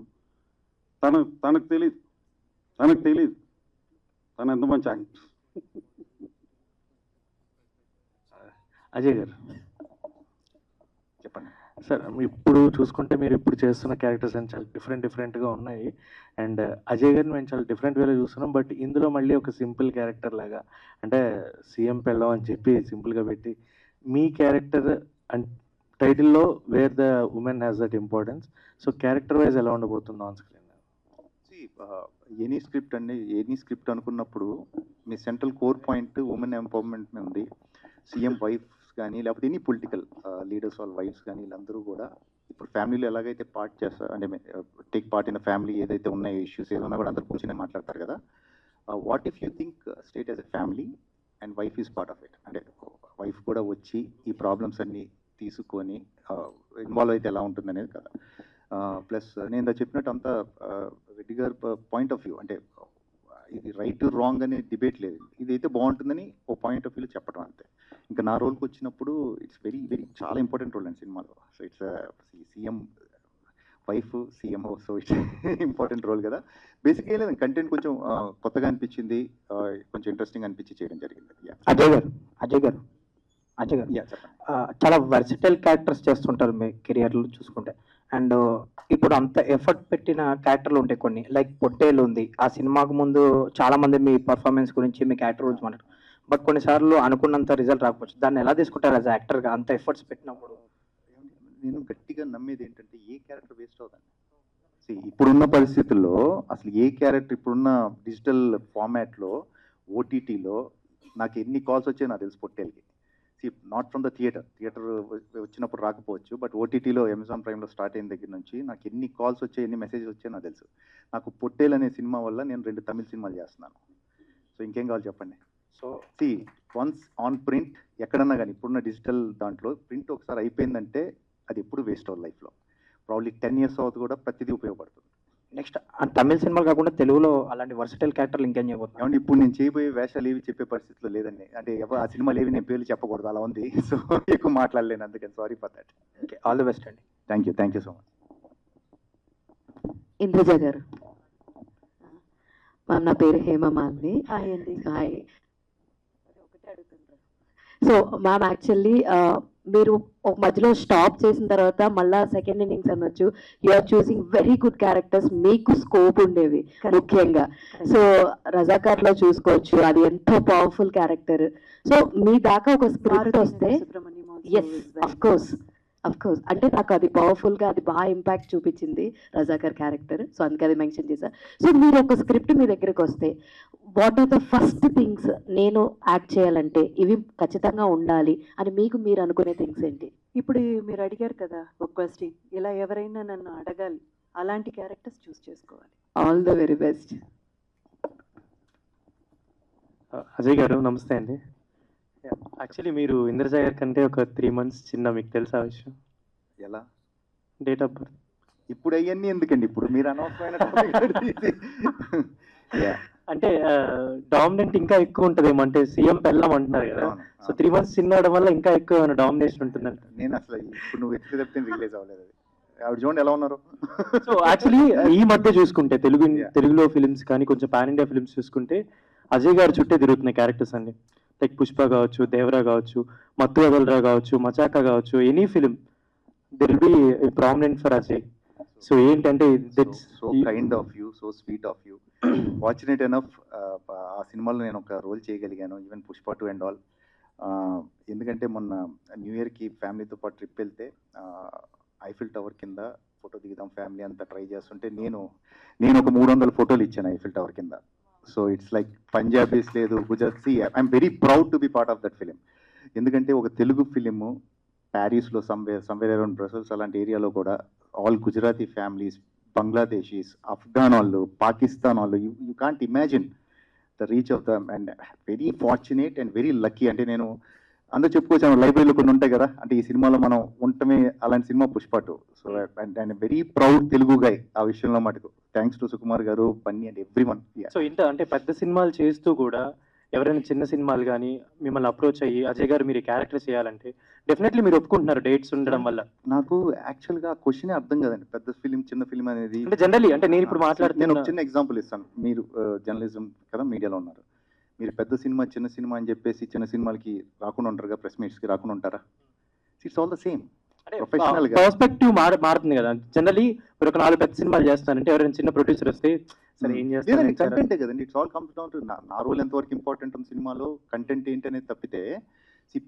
తనకు తెలియదు తను ఎంత మంచి యాక్టర్. అజయ్ గారు చెప్పండి సార్. ఇప్పుడు చూసుకుంటే మీరు ఇప్పుడు చేస్తున్న క్యారెక్టర్స్ అని చాలా డిఫరెంట్గా ఉన్నాయి. అండ్ అజయ్ గారిని మేము చాలా డిఫరెంట్ వేలో చూస్తున్నాం. బట్ ఇందులో మళ్ళీ ఒక సింపుల్ క్యారెక్టర్ లాగా, అంటే సీఎం పెళ్ళం అని చెప్పి సింపుల్గా పెట్టి మీ క్యారెక్టర్ అండ్ టైటిల్లో where the women has that importance. So character wise ఎలా ఉండబోతుంది ఆన్ స్క్రీన్? ఎనీ స్క్రిప్ట్ అనుకున్నప్పుడు మీ central core point women empowerment ఉంది. సీఎం వైఫ్స్ కానీ లేకపోతే ఎనీ పొలిటికల్ లీడర్స్ వాళ్ళ వైఫ్స్ కానీ వీళ్ళందరూ కూడా ఇప్పుడు ఫ్యామిలీలో ఎలాగైతే పార్ట్ చేస్తారు, అంటే టేక్ పార్ట్ ఇన్ ఫ్యామిలీ, ఏదైతే ఉన్నాయో ఇష్యూస్ ఏదన్నా కూడా అందరు కూర్చొని మాట్లాడతారు కదా. What if you think state as a family and wife is part of it, అంటే వైఫ్ కూడా వచ్చి ఈ ప్రాబ్లమ్స్ అన్ని తీసుకొని ఇన్వాల్వ్ అయితే ఎలా ఉంటుంది అనేది కదా. ప్లస్ నేను చెప్పినట్టు అంతా రెడ్డి గారి పాయింట్ ఆఫ్ వ్యూ, అంటే ఇది రైట్ రాంగ్ అనే డిబేట్ లేదు, ఇదైతే బాగుంటుందని ఓ పాయింట్ ఆఫ్ వ్యూలో చెప్పడం అంతే. ఇంకా నా రోల్కి వచ్చినప్పుడు ఇట్స్ వెరీ చాలా ఇంపార్టెంట్ రోల్ అండి సినిమాలో. So it's CM wife CMO, so it's important role కదా. బేసిక్గా లేదు, కంటెంట్ కొంచెం కొత్తగా అనిపించింది, కొంచెం ఇంట్రెస్టింగ్ అనిపించి చేయడం జరిగింది. అజయ్ గారు చాలా వర్సిటైల్ క్యారెక్టర్స్ చేస్తుంటారు మీ కెరియర్లో చూసుకుంటే. అండ్ ఇప్పుడు అంత ఎఫర్ట్ పెట్టిన క్యారెక్టర్లు ఉంటాయి కొన్ని, లైక్ పొట్టేలు ఉంది. ఆ సినిమాకు ముందు చాలా మంది మీ పర్ఫార్మెన్స్ గురించి మీ క్యారెక్టర్ గురించి మాట్లాడు, బట్ కొన్నిసార్లు అనుకున్నంత రిజల్ట్ రాకపోవచ్చు. దాన్ని ఎలా తీసుకుంటారు యాజ్ యాక్టర్గా అంత ఎఫర్ట్స్ పెట్టినప్పుడు? నేను గట్టిగా నమ్మేది ఏంటంటే ఏ క్యారెక్టర్ వేస్ట్ అవుతుంది. ఇప్పుడున్న పరిస్థితుల్లో అసలు ఏ క్యారెక్టర్, ఇప్పుడున్న డిజిటల్ ఫార్మాట్లో ఓటీటీలో నాకు ఎన్ని కాల్స్ వచ్చాయో నాకు తెలుసు పొట్టేలకి. నాట్ ఫ్రమ్ ద థియేటర్ వచ్చినప్పుడు రాకపోవచ్చు, బట్ ఓటీటీలో అమెజాన్ ప్రైమ్లో స్టార్ట్ అయిన దగ్గర నుంచి నాకు ఎన్ని కాల్స్ వచ్చాయి, ఎన్ని మెసేజెస్ వచ్చాయో నాకు తెలుసు. నాకు పొట్టేలు అనే సినిమా వల్ల నేను 2 తమిళ సినిమాలు చేస్తున్నాను. సో ఇంకేం కావాలి చెప్పండి. సో వన్స్ ఆన్ ప్రింట్ ఎక్కడన్నా కానీ ఇప్పుడున్న డిజిటల్ దాంట్లో ప్రింట్ ఒకసారి అయిపోయిందంటే అది ఎప్పుడు వేస్ట్ అవ్వదు లైఫ్లో. ప్రాబ్లీ 10 years అవుతుంది కూడా ప్రతిదీ ఉపయోగపడుతుంది. నెక్స్ట్ తమిళ సినిమాలు కాకుండా తెలుగులో అలాంటి వర్సిటైల్ క్యారెక్టర్లు ఇంకేం చేయబోతున్నాం? ఏమంటే ఇప్పుడు నేను చేయబోయే వేషాలు ఏవి చెప్పే పరిస్థితిలో లేదండి, అంటే ఆ సినిమాలు ఏవి నేను పేర్లు చెప్పకూడదు, అలా ఉంది. సో ఎక్కువ మాట్లాడలేను, అందుకని sorry for that. Okay, all the best అండి. Thank you so much. Indraja garu, ma'am నా పేరు Hemamalini. Hi. So ma'am actually మీరు ఒక మధ్యలో స్టాప్ చేసిన తర్వాత మళ్ళీ సెకండ్ ఇన్నింగ్స్ అనొచ్చు, you are choosing very good characters, మీకు స్కోప్ ఉండేవి ముఖ్యంగా. సో రజాకార్లో చూసుకోవచ్చు, అది ఎంతో పవర్ఫుల్ క్యారెక్టర్. సో మీ దాకా ఒక స్క్రిప్ట్ వస్తే, ఎస్ అఫ్ కోర్స్ అంటే నాకు అది పవర్ఫుల్గా అది బాగా ఇంపాక్ట్ చూపించింది రజాకర్ క్యారెక్టర్. సో అందుకే అది మెన్షన్ చేశాను. సో మీరు ఒక స్క్రిప్ట్ మీ దగ్గరకు వస్తే what are the first things నేను యాక్ట్ చేయాలంటే ఇవి ఖచ్చితంగా ఉండాలి అని మీరు అనుకునే థింగ్స్ ఏంటి? ఇప్పుడు మీరు అడిగారు కదా ఒక క్వశ్చన్, ఇలా ఎవరైనా నన్ను అడగాలి, అలాంటి క్యారెక్టర్స్ చూస్ చేసుకోవాలి. All the very best. Ajay గారు నమస్తే అండి. యాక్చువల్లీ మీరు ఇంద్రజ గారి కంటే ఒక 3 months చిన్న, మీకు తెలుసా విషయం? ఎలా? Date of birth. ఇప్పుడు అవన్నీ ఎందుకండి, ఇప్పుడు మీరు అనవసరమైన అంటే డామినెంట్ ఇంకా ఎక్కువ ఉంటుందేమో, అంటే సీఎం పెళ్ళం అంటున్నారు కదా. సో 3 months చిన్నవడం వల్ల ఇంకా ఎక్కువ డామినేషన్ ఉంటుందంట. నేను అసలు ఇప్పుడు నువ్వు ఎత్తి తప్పితే రిలీజ్ అవ్వలేదు. ఆవిడ చూడండి ఎలా ఉన్నారు. సో యాక్చువల్లీ ఈ మధ్య చూసుకుంటే తెలుగులో ఫిలిమ్స్ కానీ కొంచెం పాన్ ఇండియా ఫిలిమ్స్ చూసుకుంటే అజయ్ గారు చుట్టే తిరుగుతున్నాయి క్యారెక్టర్స్ అన్ని. లైక్ పుష్ప కావచ్చు, దేవరా కావచ్చు, మత్తు వదలరా కావచ్చు, మచాకా కావచ్చు, any film there will be prominent for Ajay. So ఏంటంటే so kind of you, so sweet of you. Fortunate enough ఆ సినిమాలో నేను ఒక రోల్ చేయగలిగాను, ఈవెన్ పుష్ప 2 అండ్ ఆల్. ఎందుకంటే మొన్న న్యూ ఇయర్కి ఫ్యామిలీతో పాటు ట్రిప్ వెళ్తే ఐఫిల్ టవర్ కింద ఫోటో దిగుదాం ఫ్యామిలీ అంతా ట్రై చేస్తుంటే నేను ఒక 300 ఫోటోలు ఇచ్చాను ఐఫిల్ టవర్ కింద. సో ఇట్స్ లైక్ పంజాబీస్ లేదు, Gujarat. I'm very proud to be part of that film. ఎందుకంటే ఒక తెలుగు ఫిలిము ప్యారిస్లో సమ్వేర్ అరౌండ్ బ్రసెల్స్ అలాంటి ఏరియాలో కూడా ఆల్ గుజరాతీ ఫ్యామిలీస్, బంగ్లాదేశీస్, అఫ్ఘాన్ వాళ్ళు, పాకిస్తాన్ వాళ్ళు, you can't imagine the reach of them. And very fortunate and very lucky. అంటే నేను అందరూ చెప్పుకోవచ్చాను, లైబ్రరీలో కొన్ని ఉంటాయి కదా, అంటే ఈ సినిమాలో మనం ఉండటమే అలాంటి సినిమా Pushpa 2. So and very proud Telugu guy ఆ విషయంలో మటుకు. Thanks to Sukumar garu, Bunny and everyone. So ఇంత అంటే పెద్ద సినిమాలు చేస్తూ కూడా ఎవరైనా చిన్న సినిమాలు కానీ మిమ్మల్ని అప్రోచ్ అయ్యి అజయ్ గారు మీరు క్యారెక్టర్ చేయాలంటే డెఫినెట్లీ మీరు ఒప్పుకుంటున్నారు డేట్స్ ఉండడం వల్ల? నాకు యాక్చువల్గా క్వశ్చన్ అర్థం కదండి, పెద్ద ఫిలిం చిన్న ఫిలిం అనేది. అంటే జనరలీ అంటే నేను ఇప్పుడు నేను మాట్లాడుతున్న ఒక చిన్న ఎగ్జాంపుల్ ఇస్తాను. మీరు జర్నలిజం కదా, మీడియాలో ఉన్నారు. మీరు పెద్ద సినిమా చిన్న సినిమా అని చెప్పేసి చిన్న సినిమాలకి రాకుండా ఉంటారుగా, ప్రెస్ మీట్స్కి రాకుండా ఉంటారా? It's all the same. Professional గా పర్స్పెక్టివ్ మారుతుంది కదా. జనరలీ మీరు ఒక 4 పెద్ద సినిమాలు చేస్తానంటే ఎవరైనా చిన్న ప్రొడ్యూసర్ వస్తే సరే ఏం చేస్తారు, కంటెంటే కదండి. It's all comes down to నా రోల్ ఎంతవరకు ఇంపార్టెంట్ ఉంది సినిమాలో, కంటెంట్ ఏంటి అనేది తప్పితే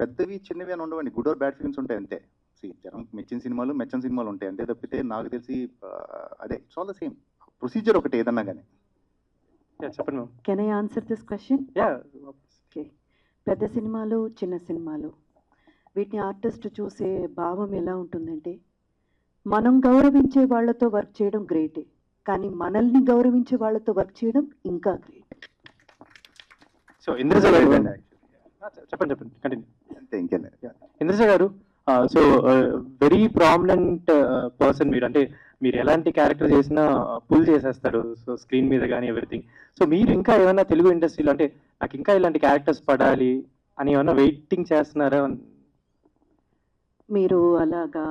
పెద్దవి చిన్నవి అని ఉండవండి. గుడ్ ఆర్ బ్యాడ్ ఫిల్మ్స్ ఉంటాయి అంతే. జనం మెచ్చిన సినిమాలు మెచ్చని సినిమాలు ఉంటాయి అంతే తప్పితే నాకు తెలిసి అదే it's all the same. Procedure ఒకటి ఏదన్నా కానీ. చెప్పండి ma'am. Can I answer this question? Okay. పెద్ద సినిమాలు చిన్న సినిమాలు వీటిని ఆర్టిస్ట్ చూసే భావం ఎలా ఉంటుందంటే, మనం గౌరవించే వాళ్ళతో వర్క్ చేయడం గ్రేటే, కానీ మనల్ని గౌరవించే వాళ్ళతో వర్క్ చేయడం ఇంకా గ్రేట్. సో ఇంద్రజ గారు చెప్పండి కంటిన్యూ. అంతే, ఇంకేం. ఇంద్రజ గారు, సో వెరీ ప్రామినెంట్ పర్సన్ మీరు. అంటే మీరు ఎలాంటి క్యారెక్టర్ చేసినా పుల్ చేసేస్తారు, సో స్క్రీన్ మీద కానీ ఎవ్రీథింగ్. సో మీరు ఇంకా ఏమైనా తెలుగు ఇండస్ట్రీలో అంటే నాకు ఇంకా ఇలాంటి క్యారెక్టర్స్ పడాలి అని ఏమైనా వెయిటింగ్ చేస్తున్నారా? మీరు అలాగా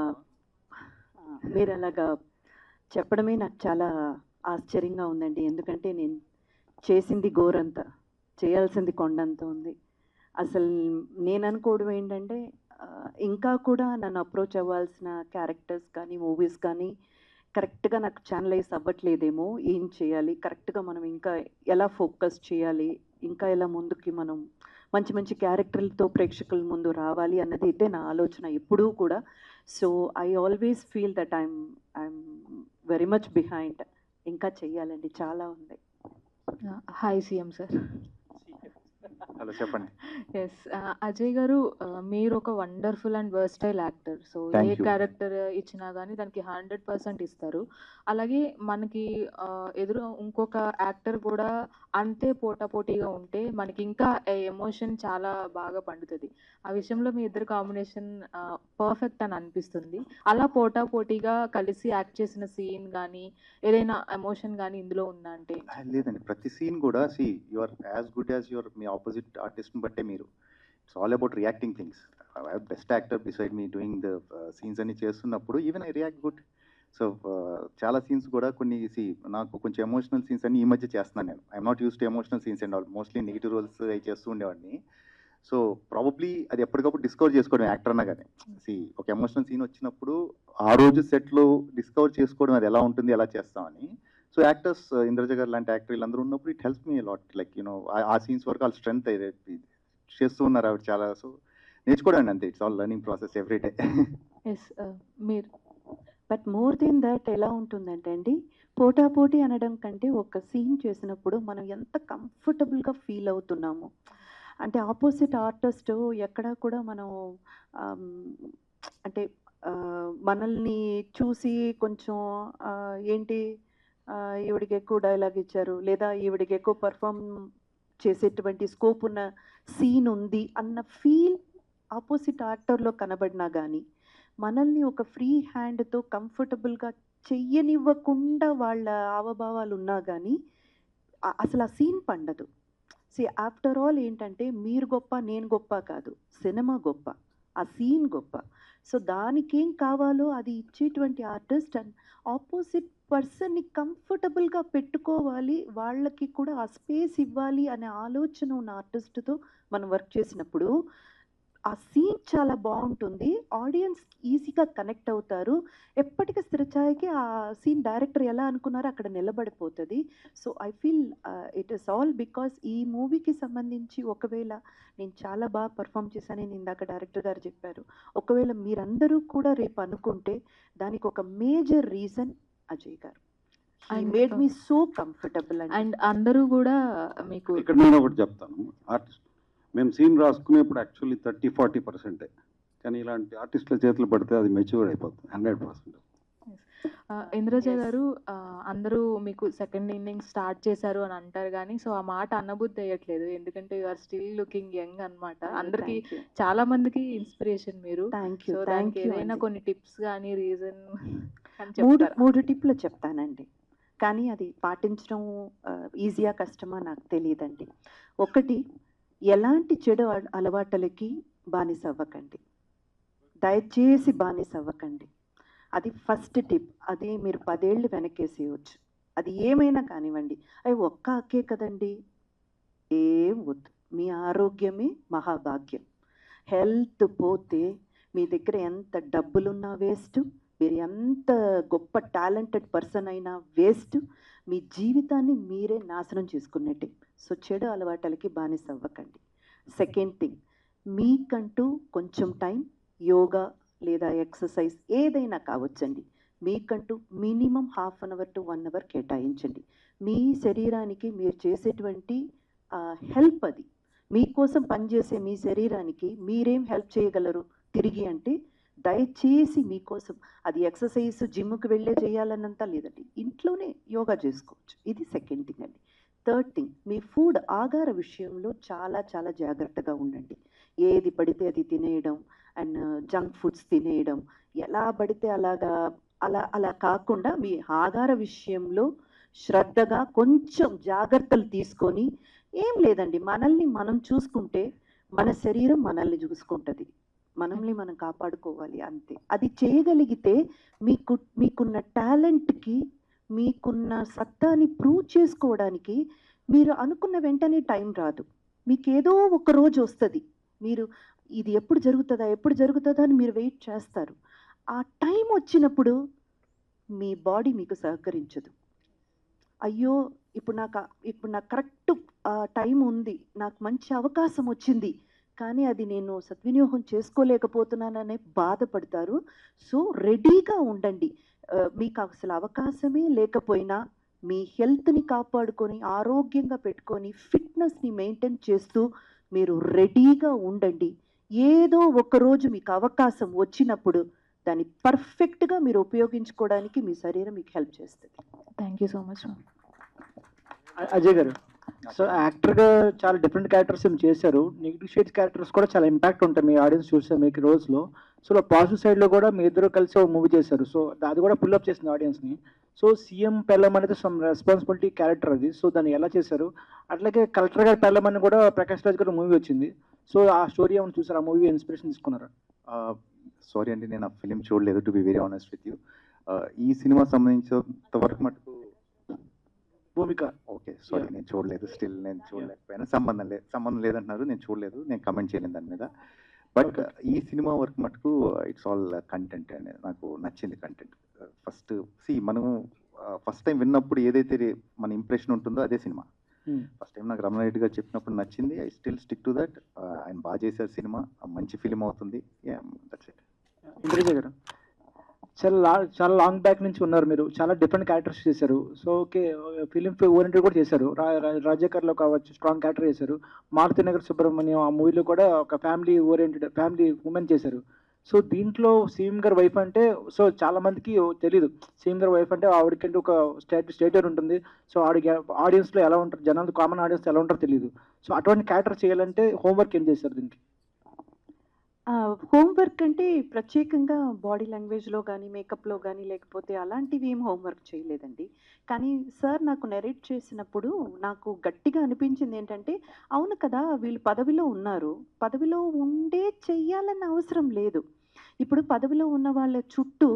చెప్పడమే నాకు చాలా ఆశ్చర్యంగా ఉందండి. ఎందుకంటే నేను చేసింది గోరంత, చేయాల్సింది కొండంత ఉంది. అసలు నేను అనుకోవడం ఏంటంటే ఇంకా కూడా నన్ను అప్రోచ్ అవ్వాల్సిన క్యారెక్టర్స్ కానీ మూవీస్ కానీ కరెక్ట్గా నాకు ఛానలైజ్ అవ్వట్లేదేమో. ఏం చేయాలి, కరెక్ట్గా మనం ఇంకా ఎలా ఫోకస్ చేయాలి, ఇంకా ఎలా ముందుకి మనం మంచి మంచి క్యారెక్టర్లతో ప్రేక్షకుల ముందు రావాలి అన్నది అయితే నా ఆలోచన ఎప్పుడూ కూడా. So I always feel that I'm very much behind. ఇంకా చెయ్యాలండి, చాలా ఉంది. Hi CM sir. హలో, చెప్పండి. ఎస్ అజయ్ గారు, మీరు ఒక wonderful and versatile actor. So A character ఇచ్చినా కానీ దానికి 100% ఇస్తారు. అలాగే మనకి ఎదురు ఇంకొక యాక్టర్ కూడా అంతే పోటాపోటీగా ఉంటే మనకి ఇంకా ఎమోషన్ చాలా బాగా పండుతుంది. ఆ విషయంలో మీ ఇద్దరు కాంబినేషన్ పర్ఫెక్ట్ అని అనిపిస్తుంది. అలా పోటాపోటీగా కలిసి యాక్ట్ చేసిన సీన్ కానీ ఏదైనా ఎమోషన్ కానీ ఇందులో ఉందా అంటే? లేదండి, ప్రతి సీన్ కూడా you are as good as your మీ ఆపోజిట్ ఆర్టిస్ట్ని బట్టే మీరు. It's all about reacting things. Best actor beside me doing the scenes అన్ని చేస్తున్నప్పుడు even I react good. So చాలా సీన్స్ కూడా కొన్ని నాకు కొంచెం ఎమోషనల్ సీన్స్ అన్ని ఈ మధ్య చేస్తున్నాను నేను. I'm not use to emotional scenes and all. Mostly negative roles అవి చేస్తూ ఉండేవాడిని. సో ప్రాబబ్లీ అది ఎప్పటికప్పుడు డిస్కవర్ చేసుకోవడం యాక్టర్ అన్నా కానీ. ఒక ఎమోషనల్ సీన్ వచ్చినప్పుడు ఆ రోజు సెట్లో డిస్కవర్ చేసుకోవడం అది ఎలా ఉంటుంది, ఎలా చేస్తామని. సో యాక్టర్స్, ఇంద్రజ గారు లాంటి యాక్టర్ వీళ్ళందరూ ఉన్నప్పుడు it helps me lot. Like ఆ సీన్స్ వరకు వాళ్ళ స్ట్రెంత్ చేస్తూ ఉన్నారు ఆవిడ చాలా. సో నేర్చుకోవడం అంతే. It's all learning process every day. మీరు బట్ మోర్ దెన్ దట్ ఎలా ఉంటుందంటే అండి, పోటాపోటీ అనడం కంటే ఒక సీన్ చేసినప్పుడు మనం ఎంత కంఫర్టబుల్గా ఫీల్ అవుతున్నాము అంటే ఆపోజిట్ ఆర్టిస్ట్ ఎక్కడా కూడా మనం అంటే మనల్ని చూసి కొంచెం ఏంటి ఈవిడికి ఎక్కువ డైలాగ్ ఇచ్చారు లేదా ఈవిడికి ఎక్కువ పర్ఫామ్ చేసేటువంటి స్కోప్ ఉన్న సీన్ ఉంది అన్న ఫీల్ ఆపోజిట్ యాక్టర్లో కనబడినా కానీ మనల్ని ఒక ఫ్రీ హ్యాండ్తో కంఫర్టబుల్గా చెయ్యనివ్వకుండా వాళ్ళ హావభావాలు ఉన్నా కానీ అసలు ఆ సీన్ పండదు. ఆఫ్టర్ ఆల్ ఏంటంటే మీరు గొప్ప నేను గొప్ప కాదు, సినిమా గొప్ప, ఆ సీన్ గొప్ప. సో దానికేం కావాలో అది ఇచ్చేటువంటి ఆర్టిస్ట్ అండ్ ఆపోజిట్ పర్సన్ని కంఫర్టబుల్గా పెట్టుకోవాలి, వాళ్ళకి కూడా ఆ స్పేస్ ఇవ్వాలి అనే ఆలోచన ఉన్న ఆర్టిస్ట్తో మనం వర్క్ చేసినప్పుడు ఆ సీన్ చాలా బాగుంటుంది, ఆడియన్స్ ఈజీగా కనెక్ట్ అవుతారు, ఎప్పటికీ స్థిరచాయికి ఆ సీన్ డైరెక్టర్ ఎలా అనుకున్నారో అక్కడ నిలబడిపోతుంది. So I feel it is all because ఈ మూవీకి సంబంధించి ఒకవేళ నేను చాలా బాగా పర్ఫామ్ చేశానని ఇందాక డైరెక్టర్ గారు చెప్పారు, ఒకవేళ మీరందరూ కూడా రేపు అనుకుంటే దానికి ఒక మేజర్ రీజన్ అజయ్ గారు. He made me so comfortable and అందరూ కూడా మీకు ఇక్కడ నేను ఒకటి చెప్తాను. ఆర్టిస్ట్ మేము సీన్ రాసుకునేప్పుడు యాక్చువల్లీ 30-40%, కానీ ఇలాంటి ఆర్టిస్టుల చేతులు పడితే అది మెచ్యూర్ అయిపోతుంది 100%. ఇంద్రజ గారు, అందరూ మీకు సెకండ్ ఇన్నింగ్ స్టార్ట్ చేశారు అని అంటారు కానీ సో ఆ మాట అనబుద్ధి అయ్యట్లేదు, ఎందుకంటే you are still looking young అన్నమాట. అందరికి చాలా మందికి ఇన్స్పిరేషన్ మీరు. సో దానికి ఏదైనా కొన్ని టిప్స్ కానీ రీజన్ మూడు టిప్లు చెప్తానండి, కానీ అది పాటించడం ఈజీయా కష్టమా నాకు తెలియదండి. ఒకటి, ఎలాంటి చెడు అలవాట్లకి బానిస అవ్వకండి, దయచేసి బానిస అవ్వకండి. అది ఫస్ట్ టిప్. అది మీరు 10 ఏళ్ళు వెనకేసేయచ్చు, అది ఏమైనా కానివ్వండి. అవి ఒక్క అక్కే కదండి, ఏం వద్దు. మీ ఆరోగ్యమే మహాభాగ్యం. హెల్త్ పోతే మీ దగ్గర ఎంత డబ్బులున్నా వేస్ట్, మీరు ఎంత గొప్ప టాలెంటెడ్ పర్సన్ అయినా వేస్ట్, మీ జీవితాన్ని మీరే నాశనం చేసుకున్నట్టే. సో చెడు అలవాట్లకి బానిస అవ్వకండి. సెకండ్ థింగ్, మీకంటూ కొంచెం టైం యోగా లేదా ఎక్సర్సైజ్ ఏదైనా కావచ్చండి, మీకంటూ మినిమం 1/2 అవర్ to 1 అవర్ కేటాయించండి. మీ శరీరానికి మీరు చేసేటువంటి హెల్ప్, అది మీకోసం పనిచేసే మీ శరీరానికి మీరేం హెల్ప్ చేయగలరు తిరిగి అంటే దయచేసి మీకోసం, అది ఎక్సర్సైజ్ జిమ్కి వెళ్ళే చేయాలన్నంత లేదండి, ఇంట్లోనే యోగా చేసుకోవచ్చు. ఇది సెకండ్ థింగ్ అండి. థర్డ్ థింగ్, మీ ఫుడ్ ఆహార విషయంలో చాలా చాలా జాగ్రత్తగా ఉండండి. ఏది పడితే అది తినేయడం అండ్ జంక్ ఫుడ్స్ తినేయడం, ఎలా పడితే అలా కాకుండా మీ ఆహార విషయంలో శ్రద్ధగా కొంచెం జాగ్రత్తలు తీసుకొని, ఏం లేదండి, మనల్ని మనం చూసుకుంటే మన శరీరం మనల్ని చూసుకుంటుంది, మనల్ని మనం కాపాడుకోవాలి అంతే. అది చేయగలిగితే మీకున్న టాలెంట్కి, మీకున్న సత్తాని ప్రూవ్ చేసుకోవడానికి మీరు అనుకున్న వెంటనే టైం రాదు, మీకు ఏదో ఒక రోజు వస్తుంది, మీరు ఇది ఎప్పుడు జరుగుతుందా అని మీరు వెయిట్ చేస్తారు. ఆ టైం వచ్చినప్పుడు మీ బాడీ మీకు సహకరించదు. అయ్యో ఇప్పుడు నాకు కరెక్ట్ టైం ఉంది, నాకు మంచి అవకాశం వచ్చింది, కానీ అది నేను సద్వినియోగం చేసుకోలేకపోతున్నాననే బాధపడతారు. సో రెడీగా ఉండండి. మీకు అసలు అవకాశమే లేకపోయినా మీ హెల్త్ని కాపాడుకొని, ఆరోగ్యంగా పెట్టుకొని, ఫిట్నెస్ని మెయింటైన్ చేస్తూ మీరు రెడీగా ఉండండి. ఏదో ఒకరోజు మీకు అవకాశం వచ్చినప్పుడు దాన్ని పర్ఫెక్ట్గా మీరు ఉపయోగించుకోవడానికి మీ శరీరం మీకు హెల్ప్ చేస్తుంది. Thank you so much. Ajay గారు, సో యాక్టర్గా చాలా డిఫరెంట్ క్యారెక్టర్స్ ఏం చేశారు, నెగిటివ్ షేడ్స్ క్యారెక్టర్స్ కూడా చాలా ఇంపాక్ట్ ఉంటాయి మీ ఆడియన్స్ చూసే మీకు రోల్స్లో. సో పాజిటివ్ సైడ్లో కూడా మీ ఇద్దరు కలిసి ఒక మూవీ చేశారు, సో అది కూడా పుల్అప్ చేసింది ఆడియన్స్ని. సో సీఎం పెళ్ళం అనేది సమ్ రెస్పాన్సిబిలిటీ క్యారెక్టర్ అది, సో దాన్ని ఎలా చేశారు? అట్లాగే కలెక్టర్ గారి పెళ్ళం అని కూడా ప్రకాష్ రాజ్ గారు మూవీ వచ్చింది, సో ఆ స్టోరీ ఏమైనా చూసారు, ఆ మూవీ ఇన్స్పిరేషన్ తీసుకున్నారా? సారీ అండి, నేను ఆ ఫిలిం చూడలేదు, to be very honest with you. ఈ సినిమా సంబంధించినంత వరకు మటుకు భూమిక, ఓకే సారీ, నేను చూడలేదు, స్టిల్ నేను చూడలేకపోయాను. సంబంధం లేదంటున్నారు, నేను చూడలేదు, నేను కమెంట్ చేయలేదు దాని మీద. బట్ ఈ సినిమా వరకు మటుకు ఇట్స్ ఆల్ కంటెంట్ అండి, నాకు నచ్చింది కంటెంట్. మనము ఫస్ట్ టైం విన్నప్పుడు ఏదైతే మన ఇంప్రెషన్ ఉంటుందో అదే సినిమా. ఫస్ట్ టైం నాకు రమణ రెడ్డి గారు చెప్పినప్పుడు నచ్చింది, I still stick to that. ఆయన బాగా చేశారు సినిమా, మంచి ఫిలిం అవుతుంది. That's it. ఇంద్రజ గారు, చాలా లాంగ్ బ్యాక్ నుంచి ఉన్నారు మీరు, చాలా డిఫరెంట్ క్యారెక్టర్స్ చేశారు. సో ఓకే, ఫిలిం ఓరియంటెడ్ కూడా చేశారు, రాజకర్లో కావచ్చు స్ట్రాంగ్ క్యారెక్టర్ చేశారు. మారుతి నగర్ సుబ్రహ్మణ్యం ఆ మూవీలో కూడా ఒక ఫ్యామిలీ ఓరియంటెడ్ ఫ్యామిలీ ఉమెన్ చేశారు. సో దీంట్లో సీఎం గారి వైఫ్ అంటే, సో చాలా మందికి తెలియదు సీఎం గారి వైఫ్ అంటే ఆవిడకంటే ఒక స్టేటర్ ఉంటుంది. సో ఆడియన్స్లో ఎలా ఉంటారు, జనాలు కామన్ ఆడియన్స్ ఎలా ఉంటారో తెలియదు. సో అటువంటి క్యారెక్టర్ చేయాలంటే హోంవర్క్ ఏం చేశారు దీనికి? హోంవర్క్ అంటే ప్రత్యేకంగా బాడీ లాంగ్వేజ్లో కానీ మేకప్లో కానీ లేకపోతే అలాంటివి ఏం హోంవర్క్ చేయలేదండి. కానీ సార్ నాకు నెరేట్ చేసినప్పుడు నాకు గట్టిగా అనిపించింది ఏంటంటే, అవును కదా వీళ్ళు పదవిలో ఉన్నారు, పదవిలో ఉండే చెయ్యాలన్న అవసరం లేదు. ఇప్పుడు పదవిలో ఉన్న వాళ్ళ చుట్టూ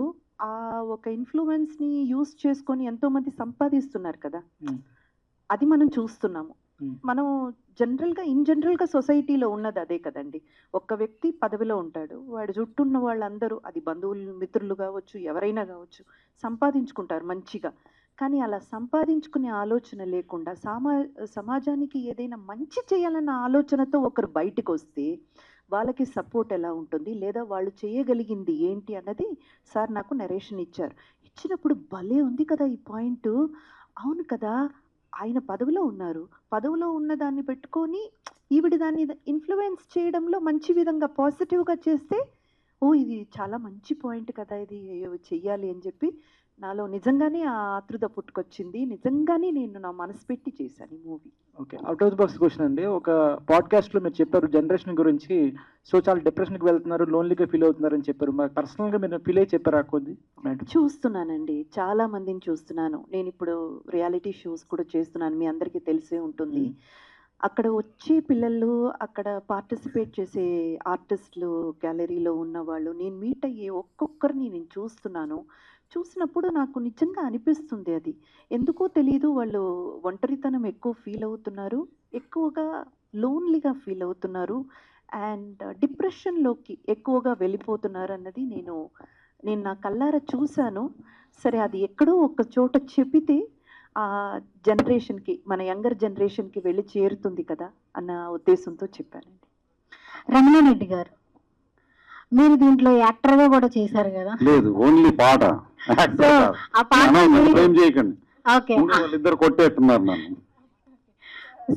ఆ ఒక ఇన్ఫ్లుయెన్స్ని యూస్ చేసుకొని ఎంతోమంది సంపాదిస్తున్నారు కదా, అది మనం చూస్తున్నాము. మనం ఇన్ జనరల్గా సొసైటీలో ఉన్నది అదే కదండి. ఒక్క వ్యక్తి పదవిలో ఉంటాడు, వాడి చుట్టూ ఉన్న వాళ్ళందరూ, అది బంధువులు మిత్రులు కావచ్చు, ఎవరైనా కావచ్చు, సంపాదించుకుంటారు మంచిగా. కానీ అలా సంపాదించుకునే ఆలోచన లేకుండా సమాజానికి ఏదైనా మంచి చేయాలన్న ఆలోచనతో ఒకరు బయటకు వస్తే వాళ్ళకి సపోర్ట్ ఎలా ఉంటుంది, లేదా వాళ్ళు చేయగలిగింది ఏంటి అన్నది సార్ నాకు నరేషన్ ఇచ్చినప్పుడు భలే ఉంది కదా ఈ పాయింట్. అవును కదా, ఆయన పదవిలో ఉన్నారు, పదవిలో ఉన్న దాన్ని పెట్టుకొని ఈవిడ దాన్ని ఇన్ఫ్లుయెన్స్ చేయడంలో మంచి విధంగా పాజిటివ్గా చేస్తే, ఓ ఇది చాలా మంచి పాయింట్ కదా, ఇది చెయ్యాలి అని చెప్పి నాలో నిజంగానే ఆ ఆతృత పుట్టుకొచ్చింది. నిజంగానే నేను నా మనసు పెట్టి చేశాను ఈ movie. Okay, out of the box question అండి. ఒక పాడ్కాస్ట్లో మీరు చెప్పారు జనరేషన్ గురించి, సో చాలా డిప్రెషన్కి వెళ్తున్నారు, లోన్లీగా ఫీల్ అవుతున్నారు అని చెప్పారు. మరి పర్సనల్గా మీరు ఫీల్ అయ్యి చెప్పారా కొద్ది? చూస్తున్నానండి, చాలా మందిని చూస్తున్నాను. నేను ఇప్పుడు రియాలిటీ షోస్ కూడా చేస్తున్నాను, మీ అందరికీ తెలిసే ఉంటుంది. అక్కడ వచ్చే పిల్లలు, అక్కడ పార్టిసిపేట్ చేసే ఆర్టిస్టులు, గ్యాలరీలో ఉన్న వాళ్ళు, నేను మీట్ అయ్యే ఒక్కొక్కరిని నేను చూసినప్పుడు నాకు నిజంగా అనిపిస్తుంది, అది ఎందుకో తెలియదు, వాళ్ళు ఒంటరితనం ఎక్కువ ఫీల్ అవుతున్నారు, ఎక్కువగా లోన్లీగా ఫీల్ అవుతున్నారు, అండ్ డిప్రెషన్లోకి ఎక్కువగా వెళ్ళిపోతున్నారు అన్నది నేను నా కళ్ళారా చూశాను. సరే, అది ఎక్కడో ఒక చోట చెప్పితే ఆ జనరేషన్కి, మన యంగర్ జనరేషన్కి వెళ్ళి చేరుతుంది కదా అన్న ఉద్దేశంతో చెప్పానండి. రమణారెడ్డి గారు, మీరు దీంట్లో యాక్టర్ గా కూడా చేశారు కదా? లేదు, ఓన్లీ పాట. చేయకండి, వాళ్ళిద్దరు కొట్టేస్తున్నారు నన్ను.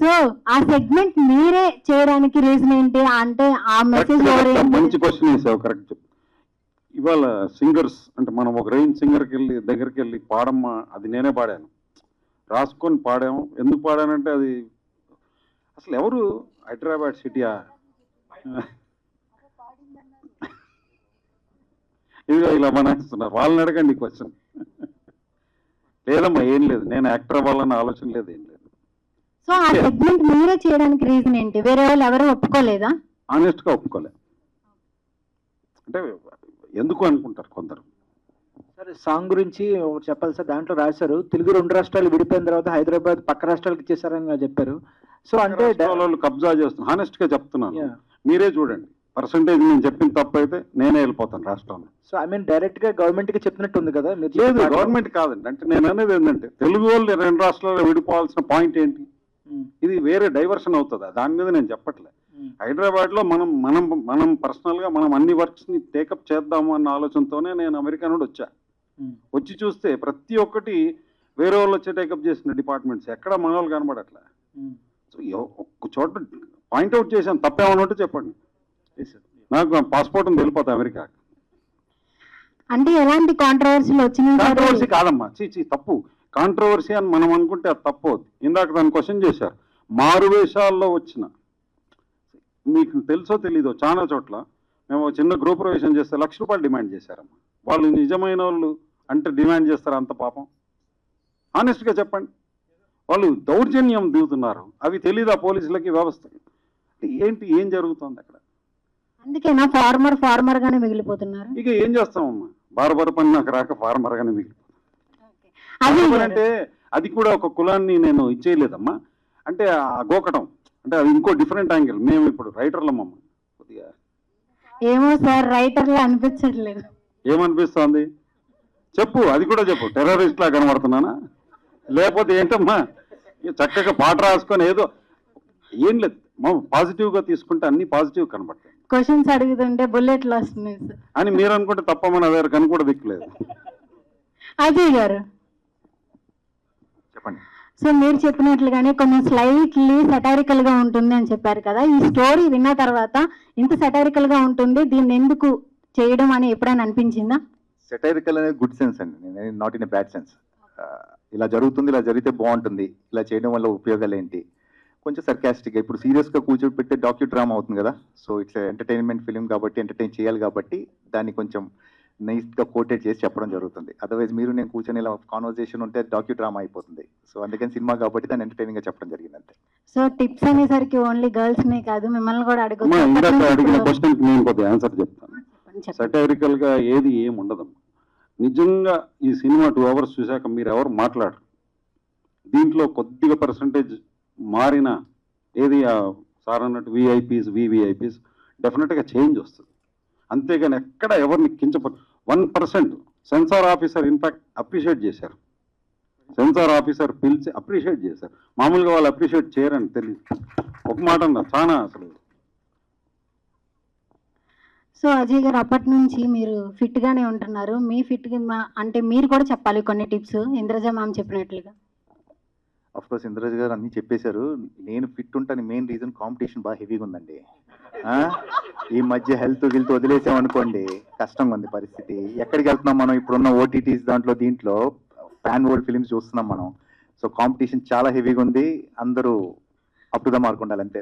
సో ఆ సెగ్మెంట్ మీరే చేయడానికి రీజన్ ఏంటి? అంటే ఆ మెసేజ్ మంచి క్వశ్చన్ వేసావు, కరెక్ట్. ఇవాళ సింగర్స్ అంటే మనం ఒక రేంజ్ సింగర్కి దగ్గరికి వెళ్ళి పాడమ్మా, అది నేనే పాడాను, రాసుకొని పాడాము. ఎందుకు పాడానంటే అది అసలు ఎవరు హైదరాబాద్ సిటీయా, ఇదిగో ఇలా మనేస్తున్నారు, వాళ్ళని అడగండి క్వశ్చన్. లేదమ్మా, ఏం లేదు, నేను యాక్టర్ అవ్వాలన్న ఆలోచన లేదు, ఏం లేదు. సో ఆ సెగ్మెంట్ మీరే చేయడానికి రీజన్ ఏంటి? వేరే వాళ్ళు ఎవరు ఒప్పుకోలేదా? ఆనెస్ట్ గా ఒప్పుకోలే, అంటే ఎందుకు అనుకుంటారు కొందరు. సరే, సాంగ్ గురించి చెప్పాలి సార్. దాంట్లో రాశారు, తెలుగు 2 రాష్ట్రాలు విడిపోయిన తర్వాత హైదరాబాద్ పక్క రాష్ట్రాలకు ఇచ్చేసారని చెప్పారు. సో అంటే వాళ్ళు కబ్జా చేస్తున్నారు. హానెస్ట్ గా చెప్తున్నాను, మీరే చూడండి. పర్సంటేజ్ నేను చెప్పిన తప్పు అయితే నేనే వెళ్ళిపోతాను రాష్ట్రంలో. సో ఐ మీన్ డైరెక్ట్ గా గవర్నమెంట్ కి చెప్పినట్టు ఉంది కదా? లేదు, గవర్నమెంట్ కాదండి. అంటే నేను అనేది ఏంటంటే తెలుగు వాళ్ళు 2 రాష్ట్రాల్లో విడిపోవాల్సిన పాయింట్ ఏంటి? ఇది వేరే డైవర్షన్ అవుతుందా? దాని మీద నేను చెప్పట్లే. హైదరాబాద్ లో మనం పర్సనల్ గా మనం అన్ని వర్క్స్ ని టేకప్ చేద్దాము అన్న ఆలోచనతోనే నేను అమెరికా నుండి వచ్చి చూస్తే ప్రతి ఒక్కటి వేరే వాళ్ళు వచ్చి టేకప్ చేసిన డిపార్ట్మెంట్స్ ఎక్కడ మన వాళ్ళు కనబడట్లే. సో ఒక్క చోట పాయింట్అవుట్ చేశాను, తప్పేమన్నా ఉంటే చెప్పండి. నాకు పాస్పోర్ట్ ఉంది, వెళ్ళిపోతా అమెరికా. అంటే ఎలాంటి కాంట్రవర్సీలు వచ్చినాయి? కాంట్రవర్సీ కాదమ్మా, తప్పు. కాంట్రవర్సీ అని మనం అనుకుంటే అది తప్పు అవుతుంది. ఇందాక దాన్ని క్వశ్చన్ చేశారు, మారువేషాల్లో వచ్చిన, మీకు తెలుసో తెలీదో, చాలా చోట్ల మేము చిన్న గృహప్రవేశం చేస్తే ₹1,00,000 డిమాండ్ చేశారమ్మా. వాళ్ళు నిజమైన వాళ్ళు అంటే డిమాండ్ చేస్తారు అంత పాపం? ఆనెస్ట్గా చెప్పండి. వాళ్ళు దౌర్జన్యం దిగుతున్నారు, అవి తెలీదా పోలీసులకి, వ్యవస్థకి? ఏం జరుగుతుంది అక్కడ? అందుకేనా ఫార్మర్ గానే మిగిలిపోతున్నారు. ఇక ఏం చేస్తామమ్మా, బార్బర్ పని నాకు రాక ఫార్మర్ గానే మిగిలిపోతుంది. అంటే అది కూడా ఒక కులాన్ని నేను ఇచ్చేయలేదమ్మా. అంటే ఆ గోకటం అంటే అది ఇంకో డిఫరెంట్ యాంగిల్. మేము ఇప్పుడు రైటర్లమ్మా. కొద్దిగా ఏమో సార్, రైటర్లు అనిపించట్లేదు. ఏమనిపిస్తోంది చెప్పు, అది కూడా చెప్పు. టెర్రరిస్ట్ లా కనబడుతున్నానా లేకపోతే ఏంటమ్మా? చక్కగా పాట రాసుకొని ఏదో ఏం లేదు, పాజిటివ్ గా తీసుకుంటే అన్ని పాజిటివ్ కనబడతాయి. క్వశ్చన్స్ అడుగుతుంటే బుల్లెట్లు వస్తున్నాయి అని మీరు అనుకుంటే తప్పమని అదే కను కూడా దిక్కులేదు. అజయ్ గారు చెప్పండి. సో మీరు చెప్పినట్లుగానే కొంచెం స్లైట్లీ సెటారికల్ గా ఉంటుంది అని చెప్పారు కదా. ఈ స్టోరీ విన్న తర్వాత ఇంత సెటారికల్ గా ఉంటుంది, దీన్ని ఎందుకు చేయడం అని ఎప్పుడైనా అనిపించిందా? సెటైరికల్ అనేది గుడ్ సెన్స్ అండి, నేను not in a bad sense. ఇలా జరుగుతుంది, ఇలా జరిగితే బాగుంటుంది, ఇలా చేయడం వల్ల ఉపయోగాలు ఏంటి, కొంచెం సర్కాస్టిక్గా. ఇప్పుడు సీరియస్గా కూర్చోబెట్టే డాక్యూ డ్రామా అవుతుంది కదా. సో ఇట్స్ ఎంటర్టైన్మెంట్ ఫిలిం కాబట్టి ఎంటర్టైన్ చేయాలి కాబట్టి దాన్ని కొంచెం నైస్గా కోటెడ్ చేసి చెప్పడం జరుగుతుంది. అదర్వైజ్ మీరు నేను కూర్చొని ఇలా కాన్వర్సేషన్ ఉంటే డాక్యూ డ్రామా అయిపోతుంది. సో అందుకని సినిమా కాబట్టి దాన్ని ఎంటర్టైనింగ్గా చెప్పడం జరిగింది అంతే. సో టిప్స్ అనేసరికి ఓన్లీ గర్ల్స్ నే కాదు, మిమ్మల్ని కూడా అడిగిన క్వశ్చన్ నేను కొద్దిగా ఆన్సర్ చెప్తాను. సెటైరికల్ గా ఏది ఏం ఉండదమ్మా. నిజంగా ఈ సినిమా 2 hours చూశాక మీరు ఎవరు మాట్లాడరు. దీంట్లో కొద్దిగా పర్సంటేజ్ మారిన ఏది సార్ అన్నట్టు విఐపీస్ వివిఐపీస్ డెఫినెట్గా చేంజ్ వస్తుంది. అంతేగాని ఎక్కడ ఎవరిని 1% సెన్సార్ ఆఫీసర్ ఇన్ఫాక్ట్ అప్రిషియేట్ చేశారు. సెన్సార్ ఆఫీసర్ పిలిచి అప్రిషియేట్ చేశారు. మామూలుగా వాళ్ళు అప్రిషియేట్ చేయరని తెలియదు. ఒక మాట అన్నారు చాలా అసలు. సో అజయ్ గారు అప్పటి నుంచి మీరు ఫిట్ గానే ఉంటున్నారు. మీ ఫిట్ అంటే మీరు కూడా చెప్పాలి కొన్ని టిప్స్ ఇంద్రజ మ్యామ్ చెప్పినట్లుగా. అఫ్ కోర్స్ ఇంద్రజ గారు అన్నీ చెప్పేశారు. నేను ఫిట్ ఉంటాను మెయిన్ రీజన్ కాంపిటీషన్ బాగా హెవీగా ఉందండి. ఈ మధ్య హెల్త్ వదిలేసామనుకోండి కష్టంగా ఉంది పరిస్థితి. ఎక్కడికి వెళ్తున్నాం మనం? ఇప్పుడున్న ఓటీటీస్ దీంట్లో ఫ్యాన్ వరల్డ్ ఫిలిమ్స్ చూస్తున్నాం మనం. సో కాంపిటీషన్ చాలా హెవీగా ఉంది. అందరూ అప్ టు ద మార్క్ ఉండాలి అంతే.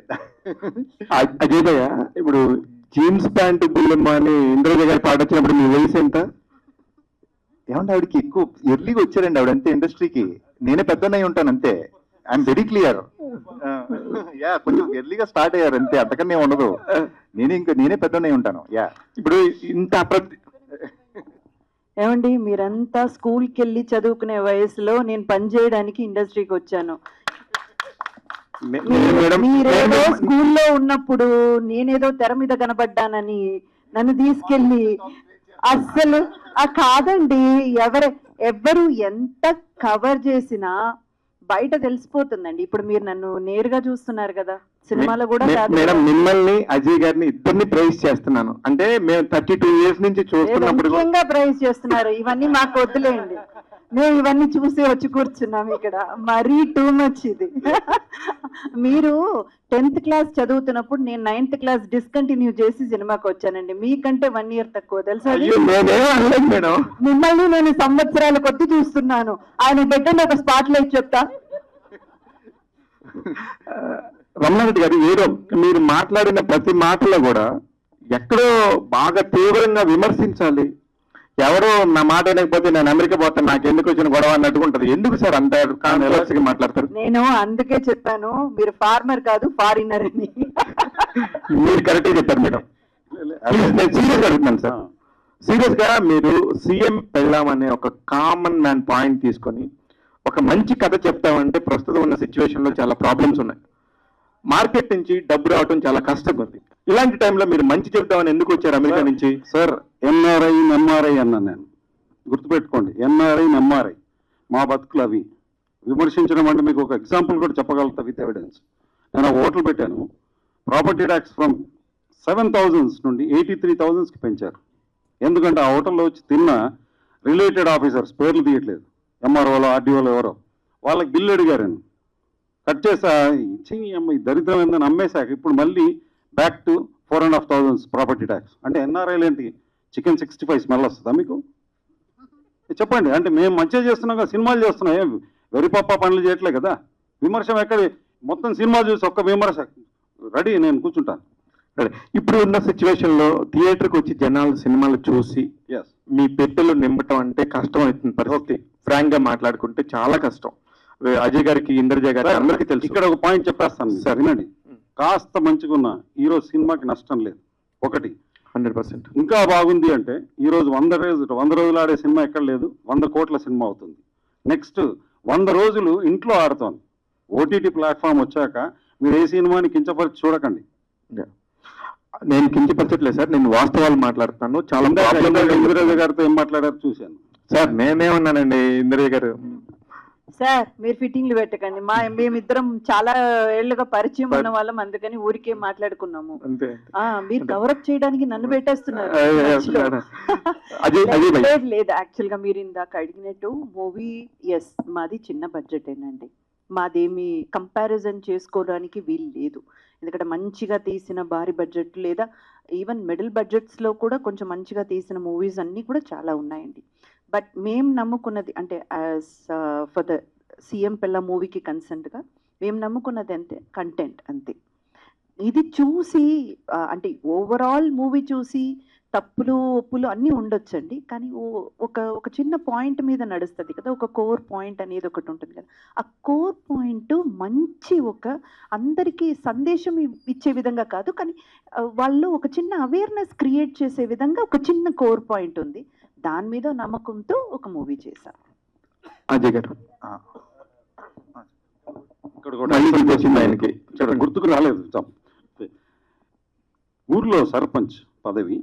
అజయ్ భయ్య, ఇప్పుడు జీన్స్ ప్యాంట్ బుల్లమ్మ అని ఇంద్రజ గారి పాట వచ్చినప్పుడు మీ వయసు ఎంత? ఏమంటే ఆవిడకి ఎక్కువ ఎర్లీగా వచ్చారండి ఆవిడ అంతే ఇండస్ట్రీకి. నేనే పెద్దనై ఉంటాను అంతే. I'm very clear. యా కొంచెం ఎర్లీగా స్టార్ట్ అయ్యారు అంతే, అంతకన్నా ఉండదు. నేనే పెద్దనై ఉంటాను. యా ఇప్పుడు ఇంత ఏమండి మీరంతా స్కూల్కి వెళ్ళి చదువుకునే వయసులో నేను పని చేయడానికి ఇండస్ట్రీకి వచ్చాను. మీరేదో స్కూల్లో ఉన్నప్పుడు నేనేదో తెర మీద కనబడ్డానని నన్ను తీసుకెళ్ళి అస్సలు కాదండి. ఎవరు ఎంత కవర్ చేసినా బయట తెలిసిపోతుందండి. ఇప్పుడు మీరు నన్ను నేరుగా చూస్తున్నారు కదా, సినిమాలో కూడా మేడం మిమ్మల్ని అజయ్ గారిని ఇద్దరిని ప్రైజ్ చేస్తున్నాను. అంటే మేము 32 years నుంచి చూస్తున్నప్పుడు ముఖ్యంగా ప్రైజ్ చేస్తున్నారు. ఇవన్నీ మాకు వద్దులేండి, మేము ఇవన్నీ చూసి వచ్చి కూర్చున్నాం ఇక్కడ. మరీ టూ మచ్ ఇది. మీరు 10th క్లాస్ చదువుతున్నప్పుడు నేను 9th క్లాస్ డిస్కంటిన్యూ చేసి సినిమాకి వచ్చానండి. మీకంటే 1 year తక్కువ తెలుసా? మిమ్మల్ని నేను సంవత్సరాల కొద్ది చూస్తున్నాను. ఆయన పెట్టండి ఒక స్పాట్ లైట్ చెప్తా. రమణారెడ్డి గారు, ఏదో మీరు మాట్లాడిన ప్రతి మాటలో కూడా ఎక్కడో బాగా తీవ్రంగా విమర్శించాలి. ఎవరో నా మాట వినకపోతే నేను అమెరికా పోతాను, నాకు ఎందుకు వచ్చిన గొడవ అన్నట్టుగా ఉంటది. ఎందుకు సార్ అంత కాన్సెప్ట్గా మాట్లాడతారు? నేను అందుకే చెప్పాను మీరు ఫార్మర్ కాదు ఫారినర్ అని. మీరు కరెక్ట్గా చెప్పారు మేడం. నేను సీరియస్ అడుగుతున్నాను సార్. సీరియస్ గా మీరు సీఎం పెళ్ళాం అనే ఒక కామన్ మ్యాన్ పాయింట్ తీసుకొని ఒక మంచి కథ చెప్తామంటే ప్రస్తుతం ఉన్న సిచ్యువేషన్ లో చాలా ప్రాబ్లమ్స్ ఉన్నాయి. మార్కెట్ నుంచి డబ్బు రావడం చాలా కష్టంగా ఉంది. ఇలాంటి టైంలో మీరు మంచి చెప్తామని ఎందుకు వచ్చారు అమెరికా నుంచి? సార్ ఎన్ఆర్ఐ ఎంఆర్ఐ అన్నా నేను. గుర్తుపెట్టుకోండి, ఎన్ఆర్ఐ ఎంఆర్ఐ మా బతుకులు అవి. విమర్శించడం అంటే మీకు ఒక ఎగ్జాంపుల్ కూడా చెప్పగలుగుతా విత్ ఎవిడెన్స్. నేను హోటల్ పెట్టాను. ప్రాపర్టీ ట్యాక్స్ ఫ్రమ్ 7,000 నుండి 83,000కి పెంచారు. ఎందుకంటే ఆ హోటల్లో వచ్చి తిన్న రిలేటెడ్ ఆఫీసర్స్ పేర్లు తీయట్లేదు, ఎంఆర్ఓలో ఆర్డీఓలో ఎవరో, వాళ్ళకి బిల్లు అడిగారని కట్ చేసా ఇచ్చి ఈ దరిద్రం ఏందని అమ్మేశాక ఇప్పుడు మళ్ళీ బ్యాక్ టు 4,500 ప్రాపర్టీ ట్యాక్స్. అంటే ఎన్ఆర్ఐలు ఏంటి, చికెన్ 65 స్మెల్ వస్తుందా మీకు? చెప్పండి. అంటే మేము మంచిగా చేస్తున్నాం కదా, సినిమాలు చేస్తున్నాం, ఏం వెరిపప్ప పనులు చేయట్లే కదా. విమర్శ ఎక్కడ? మొత్తం సినిమా చూసి ఒక్క విమర్శ రెడీ, నేను కూర్చుంటాను. ఇప్పుడు ఉన్న సిచ్యువేషన్ లో థియేటర్కి వచ్చి జనాలు సినిమాలు చూసి మీ పెట్టెలు నింపటం అంటే కష్టం అవుతుంది పరిస్థితి. ఫ్రాంక్ గా మాట్లాడుకుంటే చాలా కష్టం. అజయ్ గారికి ఇంద్రజ గారికి అందరికీ తెలుసు. ఇక్కడ ఒక పాయింట్ చెప్పేస్తాను సార్, వినండి. కాస్త మంచిగున్న ఈరోజు సినిమాకి నష్టం లేదు. ఒకటి 100%. ఇంకా బాగుంది అంటే ఈరోజు 100 రోజులు ఆడే సినిమా ఎక్కడ లేదు, 100 కోట్ల సినిమా అవుతుంది. నెక్స్ట్ 100 రోజులు ఇంట్లో ఆడుతోంది. ఓటీటీ ప్లాట్ఫామ్ వచ్చాక మీరు ఏ సినిమాని కించపరిచి చూడకండి. నేను కించపరచట్లేదు సార్, నేను వాస్తవాలు మాట్లాడుతున్నాను. చాలా ఇంద్రజ గారితో ఏం మాట్లాడారు చూశాను సార్. నేనేమన్నానండి ఇంద్రజ గారు? సార్ మీరు ఫిట్టింగ్లు పెట్టకండి. మేమిద్దరం చాలా ఏళ్లుగా పరిచయం ఉన్న వాళ్ళం, అందుకని ఊరికే మాట్లాడుకున్నాము. మీరు కవరప్ చేయడానికి నన్ను పెట్టేస్తున్నారు. లేదు, యాక్చువల్ గా మీరు ఇందాక అడిగినట్టు మూవీ ఎస్ మాది చిన్న బడ్జెటేనండి. మాదేమి కంపారిజన్ చేసుకోవడానికి వీలు లేదు. ఎందుకంటే మంచిగా తీసిన భారీ బడ్జెట్ లేదా ఈవెన్ మిడిల్ బడ్జెట్స్ లో కూడా కొంచెం మంచిగా తీసిన మూవీస్ అన్నీ కూడా చాలా ఉన్నాయండి. బట్ మేము నమ్ముకున్నది అంటే యాజ్ ఫర్ ద సీఎం పిల్ల మూవీకి కన్సెంట్గా మేము నమ్ముకున్నది అంతే, కంటెంట్ అంతే. ఇది చూసి అంటే ఓవరాల్ మూవీ చూసి తప్పులు ఒప్పులు అన్నీ ఉండొచ్చండి, కానీ ఒక చిన్న పాయింట్ మీద నడుస్తుంది కదా, ఒక కోర్ పాయింట్ అనేది ఒకటి ఉంటుంది కదా. ఆ కోర్ పాయింట్ మంచి అందరికీ సందేశం ఇచ్చే విధంగా కాదు, కానీ వాళ్ళు ఒక చిన్న అవేర్నెస్ క్రియేట్ చేసే విధంగా ఒక చిన్న కోర్ పాయింట్ ఉంది. దాని మీద నమ్మకంతో ఒక మూవీ చేశారు. అజయ్ గారు ఇక్కడ కూడా వచ్చింది ఆయనకి ఇక్కడ గుర్తుకు రాలేదు. ఊర్లో సర్పంచ్ పదవి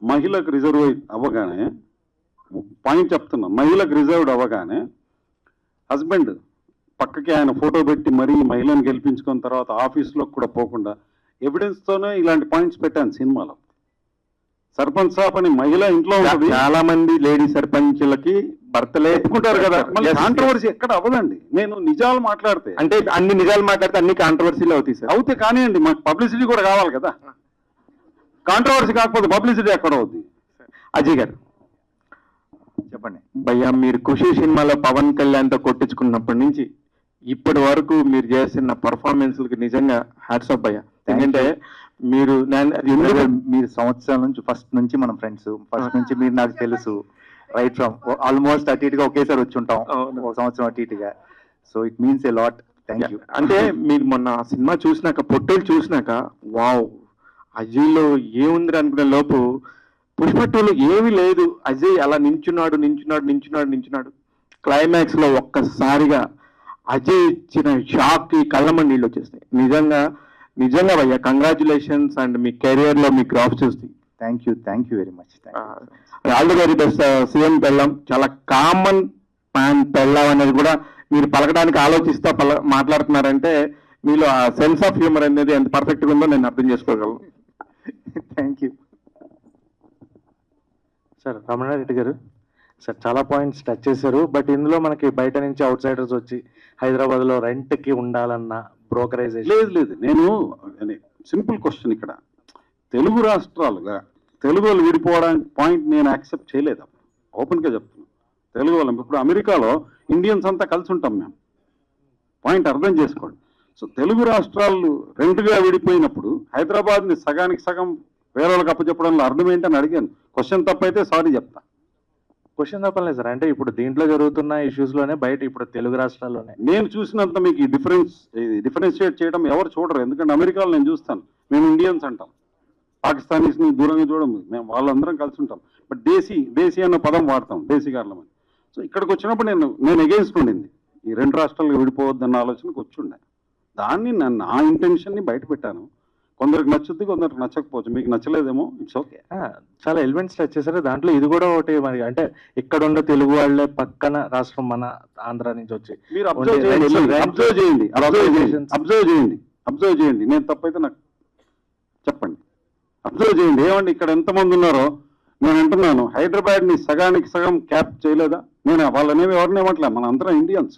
మహిళకు రిజర్వ్ అవ్వగానే, పాయింట్ చెప్తున్నా, మహిళకు రిజర్వ్డ్ అవ్వగానే హస్బెండ్ పక్కకి ఆయన ఫోటో పెట్టి మరీ మహిళను గెలిపించుకున్న తర్వాత ఆఫీస్లో కూడా పోకుండా ఎవిడెన్స్తోనే ఇలాంటి పాయింట్స్ పెట్టాను సినిమాలో. సర్పంచ్ సాబ్ అని మహిళ ఇంట్లో ఉంటుంది. చాలా మంది లేడీ సర్పంచ్లకి భర్తలే చెప్పుకుంటారు కదా, కాంట్రవర్సీ ఎక్కడ అవ్వదండి. నేను నిజాలు మాట్లాడితే, అంటే అన్ని నిజాలు మాట్లాడితే అన్ని కాంట్రవర్సీలు అవుతాయి సార్. అవుతే కానివ్వండి, మాకు పబ్లిసిటీ కూడా కావాలి కదా. కాంట్రవర్సీ కాకపోతే పబ్లిసిటీ ఎక్కడ అవుద్ది? అజయ్ గారు చెప్పండి. భయ్యా, మీరు ఖుషి సినిమాలో పవన్ కళ్యాణ్తో కొట్టించుకున్నప్పటి నుంచి ఇప్పటి వరకు మీరు చేస్తున్న పర్ఫార్మెన్స్లకి నిజంగా హ్యాట్స్ ఆఫ్ భయ్యా. ఎందుకంటే మీరు మీరు సంవత్సరాల నుంచి ఫస్ట్ నుంచి మనం ఫ్రెండ్స్, ఫస్ట్ నుంచి మీరు నాకు తెలుసు, రైట్ ఫ్రమ్ ఆల్మోస్ట్ అటు ఇటుగా ఒకేసారి వచ్చి ఉంటాం, ఒక సంవత్సరం అటు ఇటుగా. So it means a lot. Thank you. అంటే మీరు మొన్న సినిమా చూసినాక, పొట్టోలు చూసినాక, వావ్ అజయ్లో ఏముంది అనుకునే లోపు పుష్ప 2లో ఏమీ లేదు. అజయ్ అలా నించున్నాడు. క్లైమాక్స్ లో ఒక్కసారిగా అజయ్ ఇచ్చిన షాక్ కి కళ్ళమని నీళ్ళు వచ్చేస్తాయి. నిజంగా భయ్యా, కంగ్రాచులేషన్స్. అండ్ మీ కెరియర్ లో మీ గ్రాఫ్ చూస్తాయి. Thank you very much. All the very best. CM పెళ్ళం చాలా కామన్ మ్యాన్ పెళ్ళం అనేది కూడా మీరు పలకడానికి ఆలోచిస్తా మాట్లాడుతున్నారంటే మీలో ఆ సెన్స్ ఆఫ్ హ్యూమర్ అనేది ఎంత పర్ఫెక్ట్గా ఉందో నేను అర్థం చేసుకోగలను. Thank you sir. రమణారెడ్డి గారు సార్ చాలా పాయింట్స్ టచ్ చేశారు. బట్ ఇందులో మనకి బయట నుంచి అవుట్ సైడర్స్ వచ్చి హైదరాబాద్లో రెంట్కి ఉండాలన్న బ్రోకరైజేషన్ లేదు. నేను సింపుల్ క్వశ్చన్, ఇక్కడ తెలుగు రాష్ట్రాలుగా తెలుగు వాళ్ళు విడిపోవడానికి పాయింట్ నేను యాక్సెప్ట్ చేయలేదు. ఓపెన్గా చెప్తున్నాను. తెలుగు వాళ్ళం ఇప్పుడు అమెరికాలో ఇండియన్స్ అంతా కలిసి ఉంటాం మేము. పాయింట్ అర్థం చేసుకోండి. సో తెలుగు రాష్ట్రాలు రెండుగా విడిపోయినప్పుడు హైదరాబాద్ని సగానికి సగం వేరే వాళ్ళకి అప్పచెప్పడంలో అర్థం ఏంటని అడిగాను. క్వశ్చన్ తప్పైతే సారీ చెప్తా. క్వశ్చన్ తప్పలేదు సార్. అంటే ఇప్పుడు దీంట్లో జరుగుతున్న ఇష్యూస్ లోనే బయట ఇప్పుడు తెలుగు రాష్ట్రాల్లోనే నేను చూసినంత మీకు ఈ డిఫరెన్షియేట్ చేయడం ఎవరు చూడరు. ఎందుకంటే అమెరికాలో నేను చూస్తాను, మేము ఇండియన్స్ అంటాం, పాకిస్తానీస్ని దూరంగా చూడడం, మేము వాళ్ళందరం కలిసి ఉంటాం. బట్ దేశీ అన్న పదం వాడతాం, దేశీగారులం అని. సో ఇక్కడికి వచ్చినప్పుడు నేను ఎగెయిన్స్ట్ ఉండింది, ఈ రెండు రాష్ట్రాలు విడిపోవద్దన్న ఆలోచనకు వచ్చుండే. దాన్ని నా ఇంటెన్షన్ని బయట పెట్టాను. కొందరికి నచ్చుద్ది, కొందరికి నచ్చకపోవచ్చు. మీకు నచ్చలేదేమో, ఇట్స్ ఓకే. చాలా ఎలిమెంట్స్ టచ్ చేశారు. దాంట్లో ఇది కూడా ఒకటి మరి, అంటే ఇక్కడ ఉన్న తెలుగు వాళ్ళే పక్కన రాష్ట్రం మన ఆంధ్ర నుంచి వచ్చి మీరు అబ్జర్వ్ చేయండి. నేను తప్పైతే నాకు చెప్పండి. అబ్జర్వ్ చేయండి. ఏమండి ఇక్కడ ఎంతమంది ఉన్నారో నేను అంటున్నాను, హైదరాబాద్ని సగానికి సగం క్యాప్ చేయలేదా? నేను వాళ్ళనేమి ఎవరిని ఏమట్లే, మన అందరం ఇండియన్స్.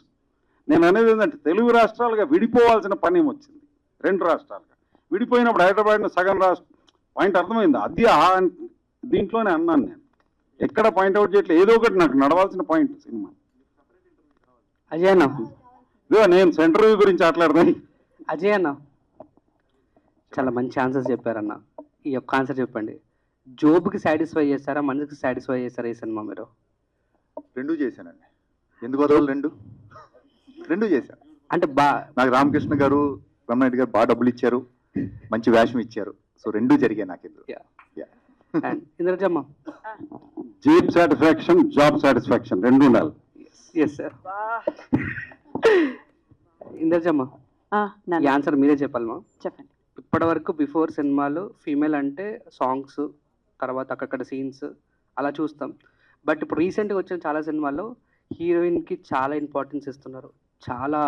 నేను అనేది ఏంటంటే తెలుగు రాష్ట్రాలుగా విడిపోవాల్సిన పని ఏమొచ్చింది. రెండు రాష్ట్రాలుగా విడిపోయినప్పుడు హైదరాబాద్ని సగం రాష్ట్రం పాయింట్ అర్థమైంది. అది దీంట్లోనే అన్నాను నేను. ఎక్కడ పాయింట్అవుట్ చేయట్లేదు, ఏదో ఒకటి నాకు నడవాల్సిన పాయింట్ సినిమా. అజయ్ అన్న, ఇదో నేను సెంటర్ వ్యూ గురించి మాట్లాడదాను. అజయ్ అన్న చాలా మంచి ఆన్సర్స్ చెప్పారన్న. ఈ యొక్క ఆన్సర్ చెప్పండి. జోబ్కి సాటిస్ఫై చేస్తారా, మనసుకి సాటిస్ఫై చేస్తారా ఈ సినిమా మీరు? రెండు చేశానండి. ఎందుకోసం రెండు చేశాను. అంటే నాకు రామకృష్ణ గారు, రమణారెడ్డి గారు బాగా డబ్బులు ఇచ్చారు, మంచి వేషం ఇచ్చారు. సో రెండు జరిగాయి నాకు. ఇంద్రజమ్మ, జీప్ సాటిస్ఫాక్షన్, జాబ్ సాటిస్ఫాక్షన్ రెండు ఉండాలి. Yes sir. ఇంద్రజమ్మ, ఈ ఆన్సర్ మీరే చెప్పాలమ్మా. చెప్పండి. ఇప్పటి వరకు బిఫోర్ సినిమాలు ఫీమేల్ అంటే సాంగ్స్, తర్వాత అక్కడ సీన్స్ అలా చూస్తాం. బట్ ఇప్పుడు రీసెంట్గా వచ్చిన చాలా సినిమాల్లో హీరోయిన్కి చాలా ఇంపార్టెన్స్ ఇస్తున్నారు, చాలా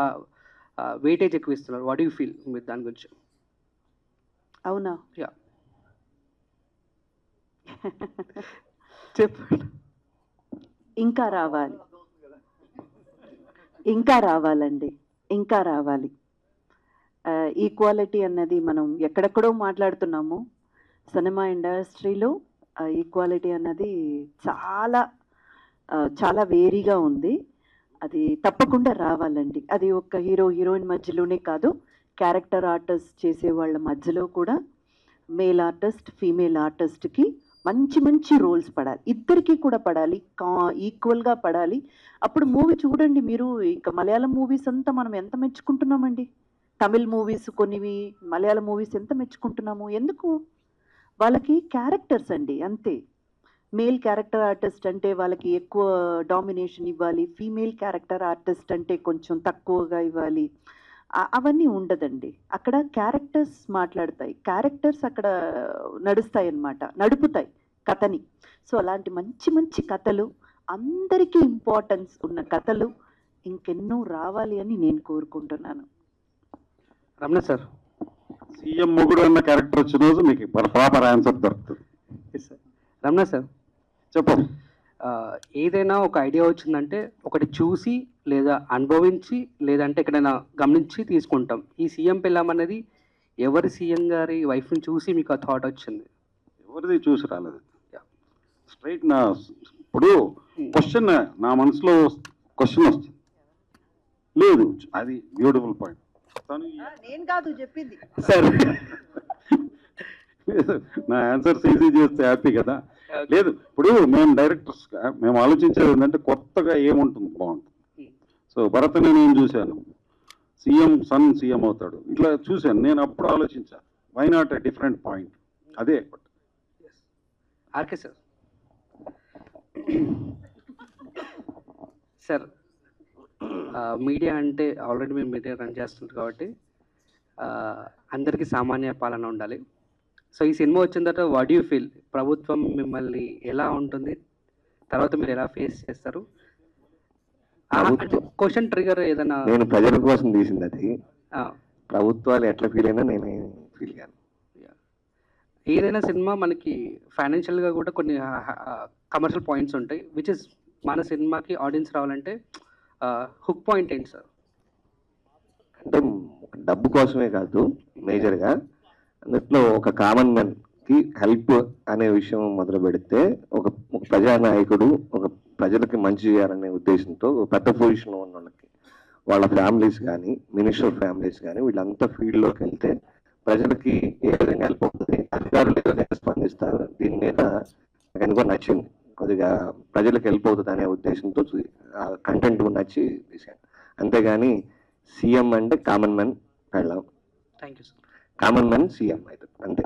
వెయిటేజ్ ఎక్కువ ఇస్తున్నారు. వాట్ యూ ఫీల్ మీరు దాని గురించి? అవునా? యా చెప్పండి. ఇంకా రావాలండి, ఇంకా రావాలి. ఈక్వాలిటీ అన్నది మనం ఎక్కడెక్కడో మాట్లాడుతున్నాము. సినిమా ఇండస్ట్రీలో ఈక్వాలిటీ అన్నది చాలా చాలా వేరీగా ఉంది. అది తప్పకుండా రావాలండి. అది ఒక హీరోయిన్ మధ్యలోనే కాదు, క్యారెక్టర్ ఆర్టిస్ట్ చేసే వాళ్ళ మధ్యలో కూడా మేల్ ఆర్టిస్ట్, ఫీమేల్ ఆర్టిస్ట్కి మంచి మంచి రోల్స్ పడాలి. ఇద్దరికి కూడా పడాలి, ఈక్వల్గా పడాలి. అప్పుడు మూవీ చూడండి మీరు, ఇంకా మలయాళం మూవీస్ అంతా మనం ఎంత మెచ్చుకుంటున్నామండి. తమిళ్ మూవీస్ కొన్నివి, మలయాళం మూవీస్ ఎంత మెచ్చుకుంటున్నాము. ఎందుకు? వాళ్ళకి క్యారెక్టర్స్ అండి, అంతే. మేల్ క్యారెక్టర్ ఆర్టిస్ట్ అంటే వాళ్ళకి ఎక్కువ డామినేషన్ ఇవ్వాలి, ఫీమేల్ క్యారెక్టర్ ఆర్టిస్ట్ అంటే కొంచెం తక్కువగా ఇవ్వాలి. అవన్నీ ఉండదండి. అక్కడ క్యారెక్టర్స్ మాట్లాడతాయి, క్యారెక్టర్స్ అక్కడ నడుస్తాయి అన్నమాట, నడుపుతాయి కథని. సో అలాంటి మంచి మంచి కథలు, అందరికీ ఇంపార్టెన్స్ ఉన్న కథలు ఇంకెన్నో రావాలి అని నేను కోరుకుంటున్నాను. రమణ సార్, సీఎం మొగుడు అన్న క్యారెక్టర్ వచ్చిన రోజు మీకు ప్రాపర్ ఆన్సర్ దొరుకుతుంది. రమణ సార్ చెప్పు. ఏదైనా ఒక ఐడియా వచ్చిందంటే ఒకటి చూసి లేదా అనుభవించి లేదంటే ఎక్కడైనా గమనించి తీసుకుంటాం. ఈ సీఎం పెళ్ళాం అనేది ఎవరి సీఎం గారి వైఫ్ని చూసి మీకు ఆ థాట్ వచ్చింది? ఎవరిది చూసి రాలేదు. స్ట్రైట్ నా ఇప్పుడు క్వశ్చన్ నా మనసులో క్వశ్చన్ వస్తుంది లేదు, అది బ్యూటిఫుల్ పాయింట్. నేను కాదు చెప్పింది సార్. నా ఆన్సర్స్ ఈజీ చేస్తే హ్యాపీ కదా. లేదు, ఇప్పుడు మేము డైరెక్టర్స్ మేము ఆలోచించేది ఏంటంటే కొత్తగా ఏముంటుంది బాగుంటుంది. సో భరత్ని నేను చూశాను, సీఎం సన్ సీఎం అవుతాడు, ఇట్లా చూశాను. నేను అప్పుడు ఆలోచించాను why not a different point. అదే ఆర్కే సార్. సార్ మీడియా అంటే ఆల్రెడీ మేము మీడియా రన్ చేస్తుంది కాబట్టి అందరికీ సామాన్య పాలన ఉండాలి. సో ఈ సినిమా వచ్చిన తర్వాత వాట్ యూ ఫీల్? ప్రభుత్వం మిమ్మల్ని ఎలా ఉంటుంది, తర్వాత మీరు ఎలా ఫేస్ చేస్తారు? క్వశ్చన్ ట్రిగర్ ఏదైనా? నేను ప్రజల కోసం తీసింది అది. ప్రభుత్వాలు ఎట్లా ఫీల్ అయినా నేను ఫీల్ కాను. ఏదైనా సినిమా మనకి ఫైనాన్షియల్గా కూడా కొన్ని కమర్షియల్ పాయింట్స్ ఉంటాయి, విచ్ ఇస్ మన సినిమాకి ఆడియన్స్ రావాలంటే హుక్ పాయింట్ ఏంటి సార్? అంటే డబ్బు కోసమే కాదు, మేజర్గా అందులో ఒక కామన్ మ్యాన్కి హెల్ప్ అనే విషయం మొదలు పెడితే ఒక ప్రజానాయకుడు ఒక ప్రజలకి మంచి చేయాలనే ఉద్దేశంతో పెద్ద పొజిషన్లో ఉన్న వాళ్ళకి వాళ్ళ ఫ్యామిలీస్ కానీ మినిస్టర్ ఫ్యామిలీస్ కానీ వీళ్ళంతా ఫీల్డ్లోకి వెళ్తే ప్రజలకి ఏ విధంగా హెల్ప్ అవుతుంది, అధికారులు ఏ విధంగా స్పందిస్తారు, దీని మీద నాకు ఎందుకో నచ్చింది. కొద్దిగా ప్రజలకు హెల్ప్ అవుతుంది అనే ఉద్దేశంతో కంటెంట్ నచ్చి తీసాను. అంతేగాని సీఎం అంటే కామన్ మ్యాన్ వెళ్ళాం, thank you sir. Common man CM అయితే అంతే.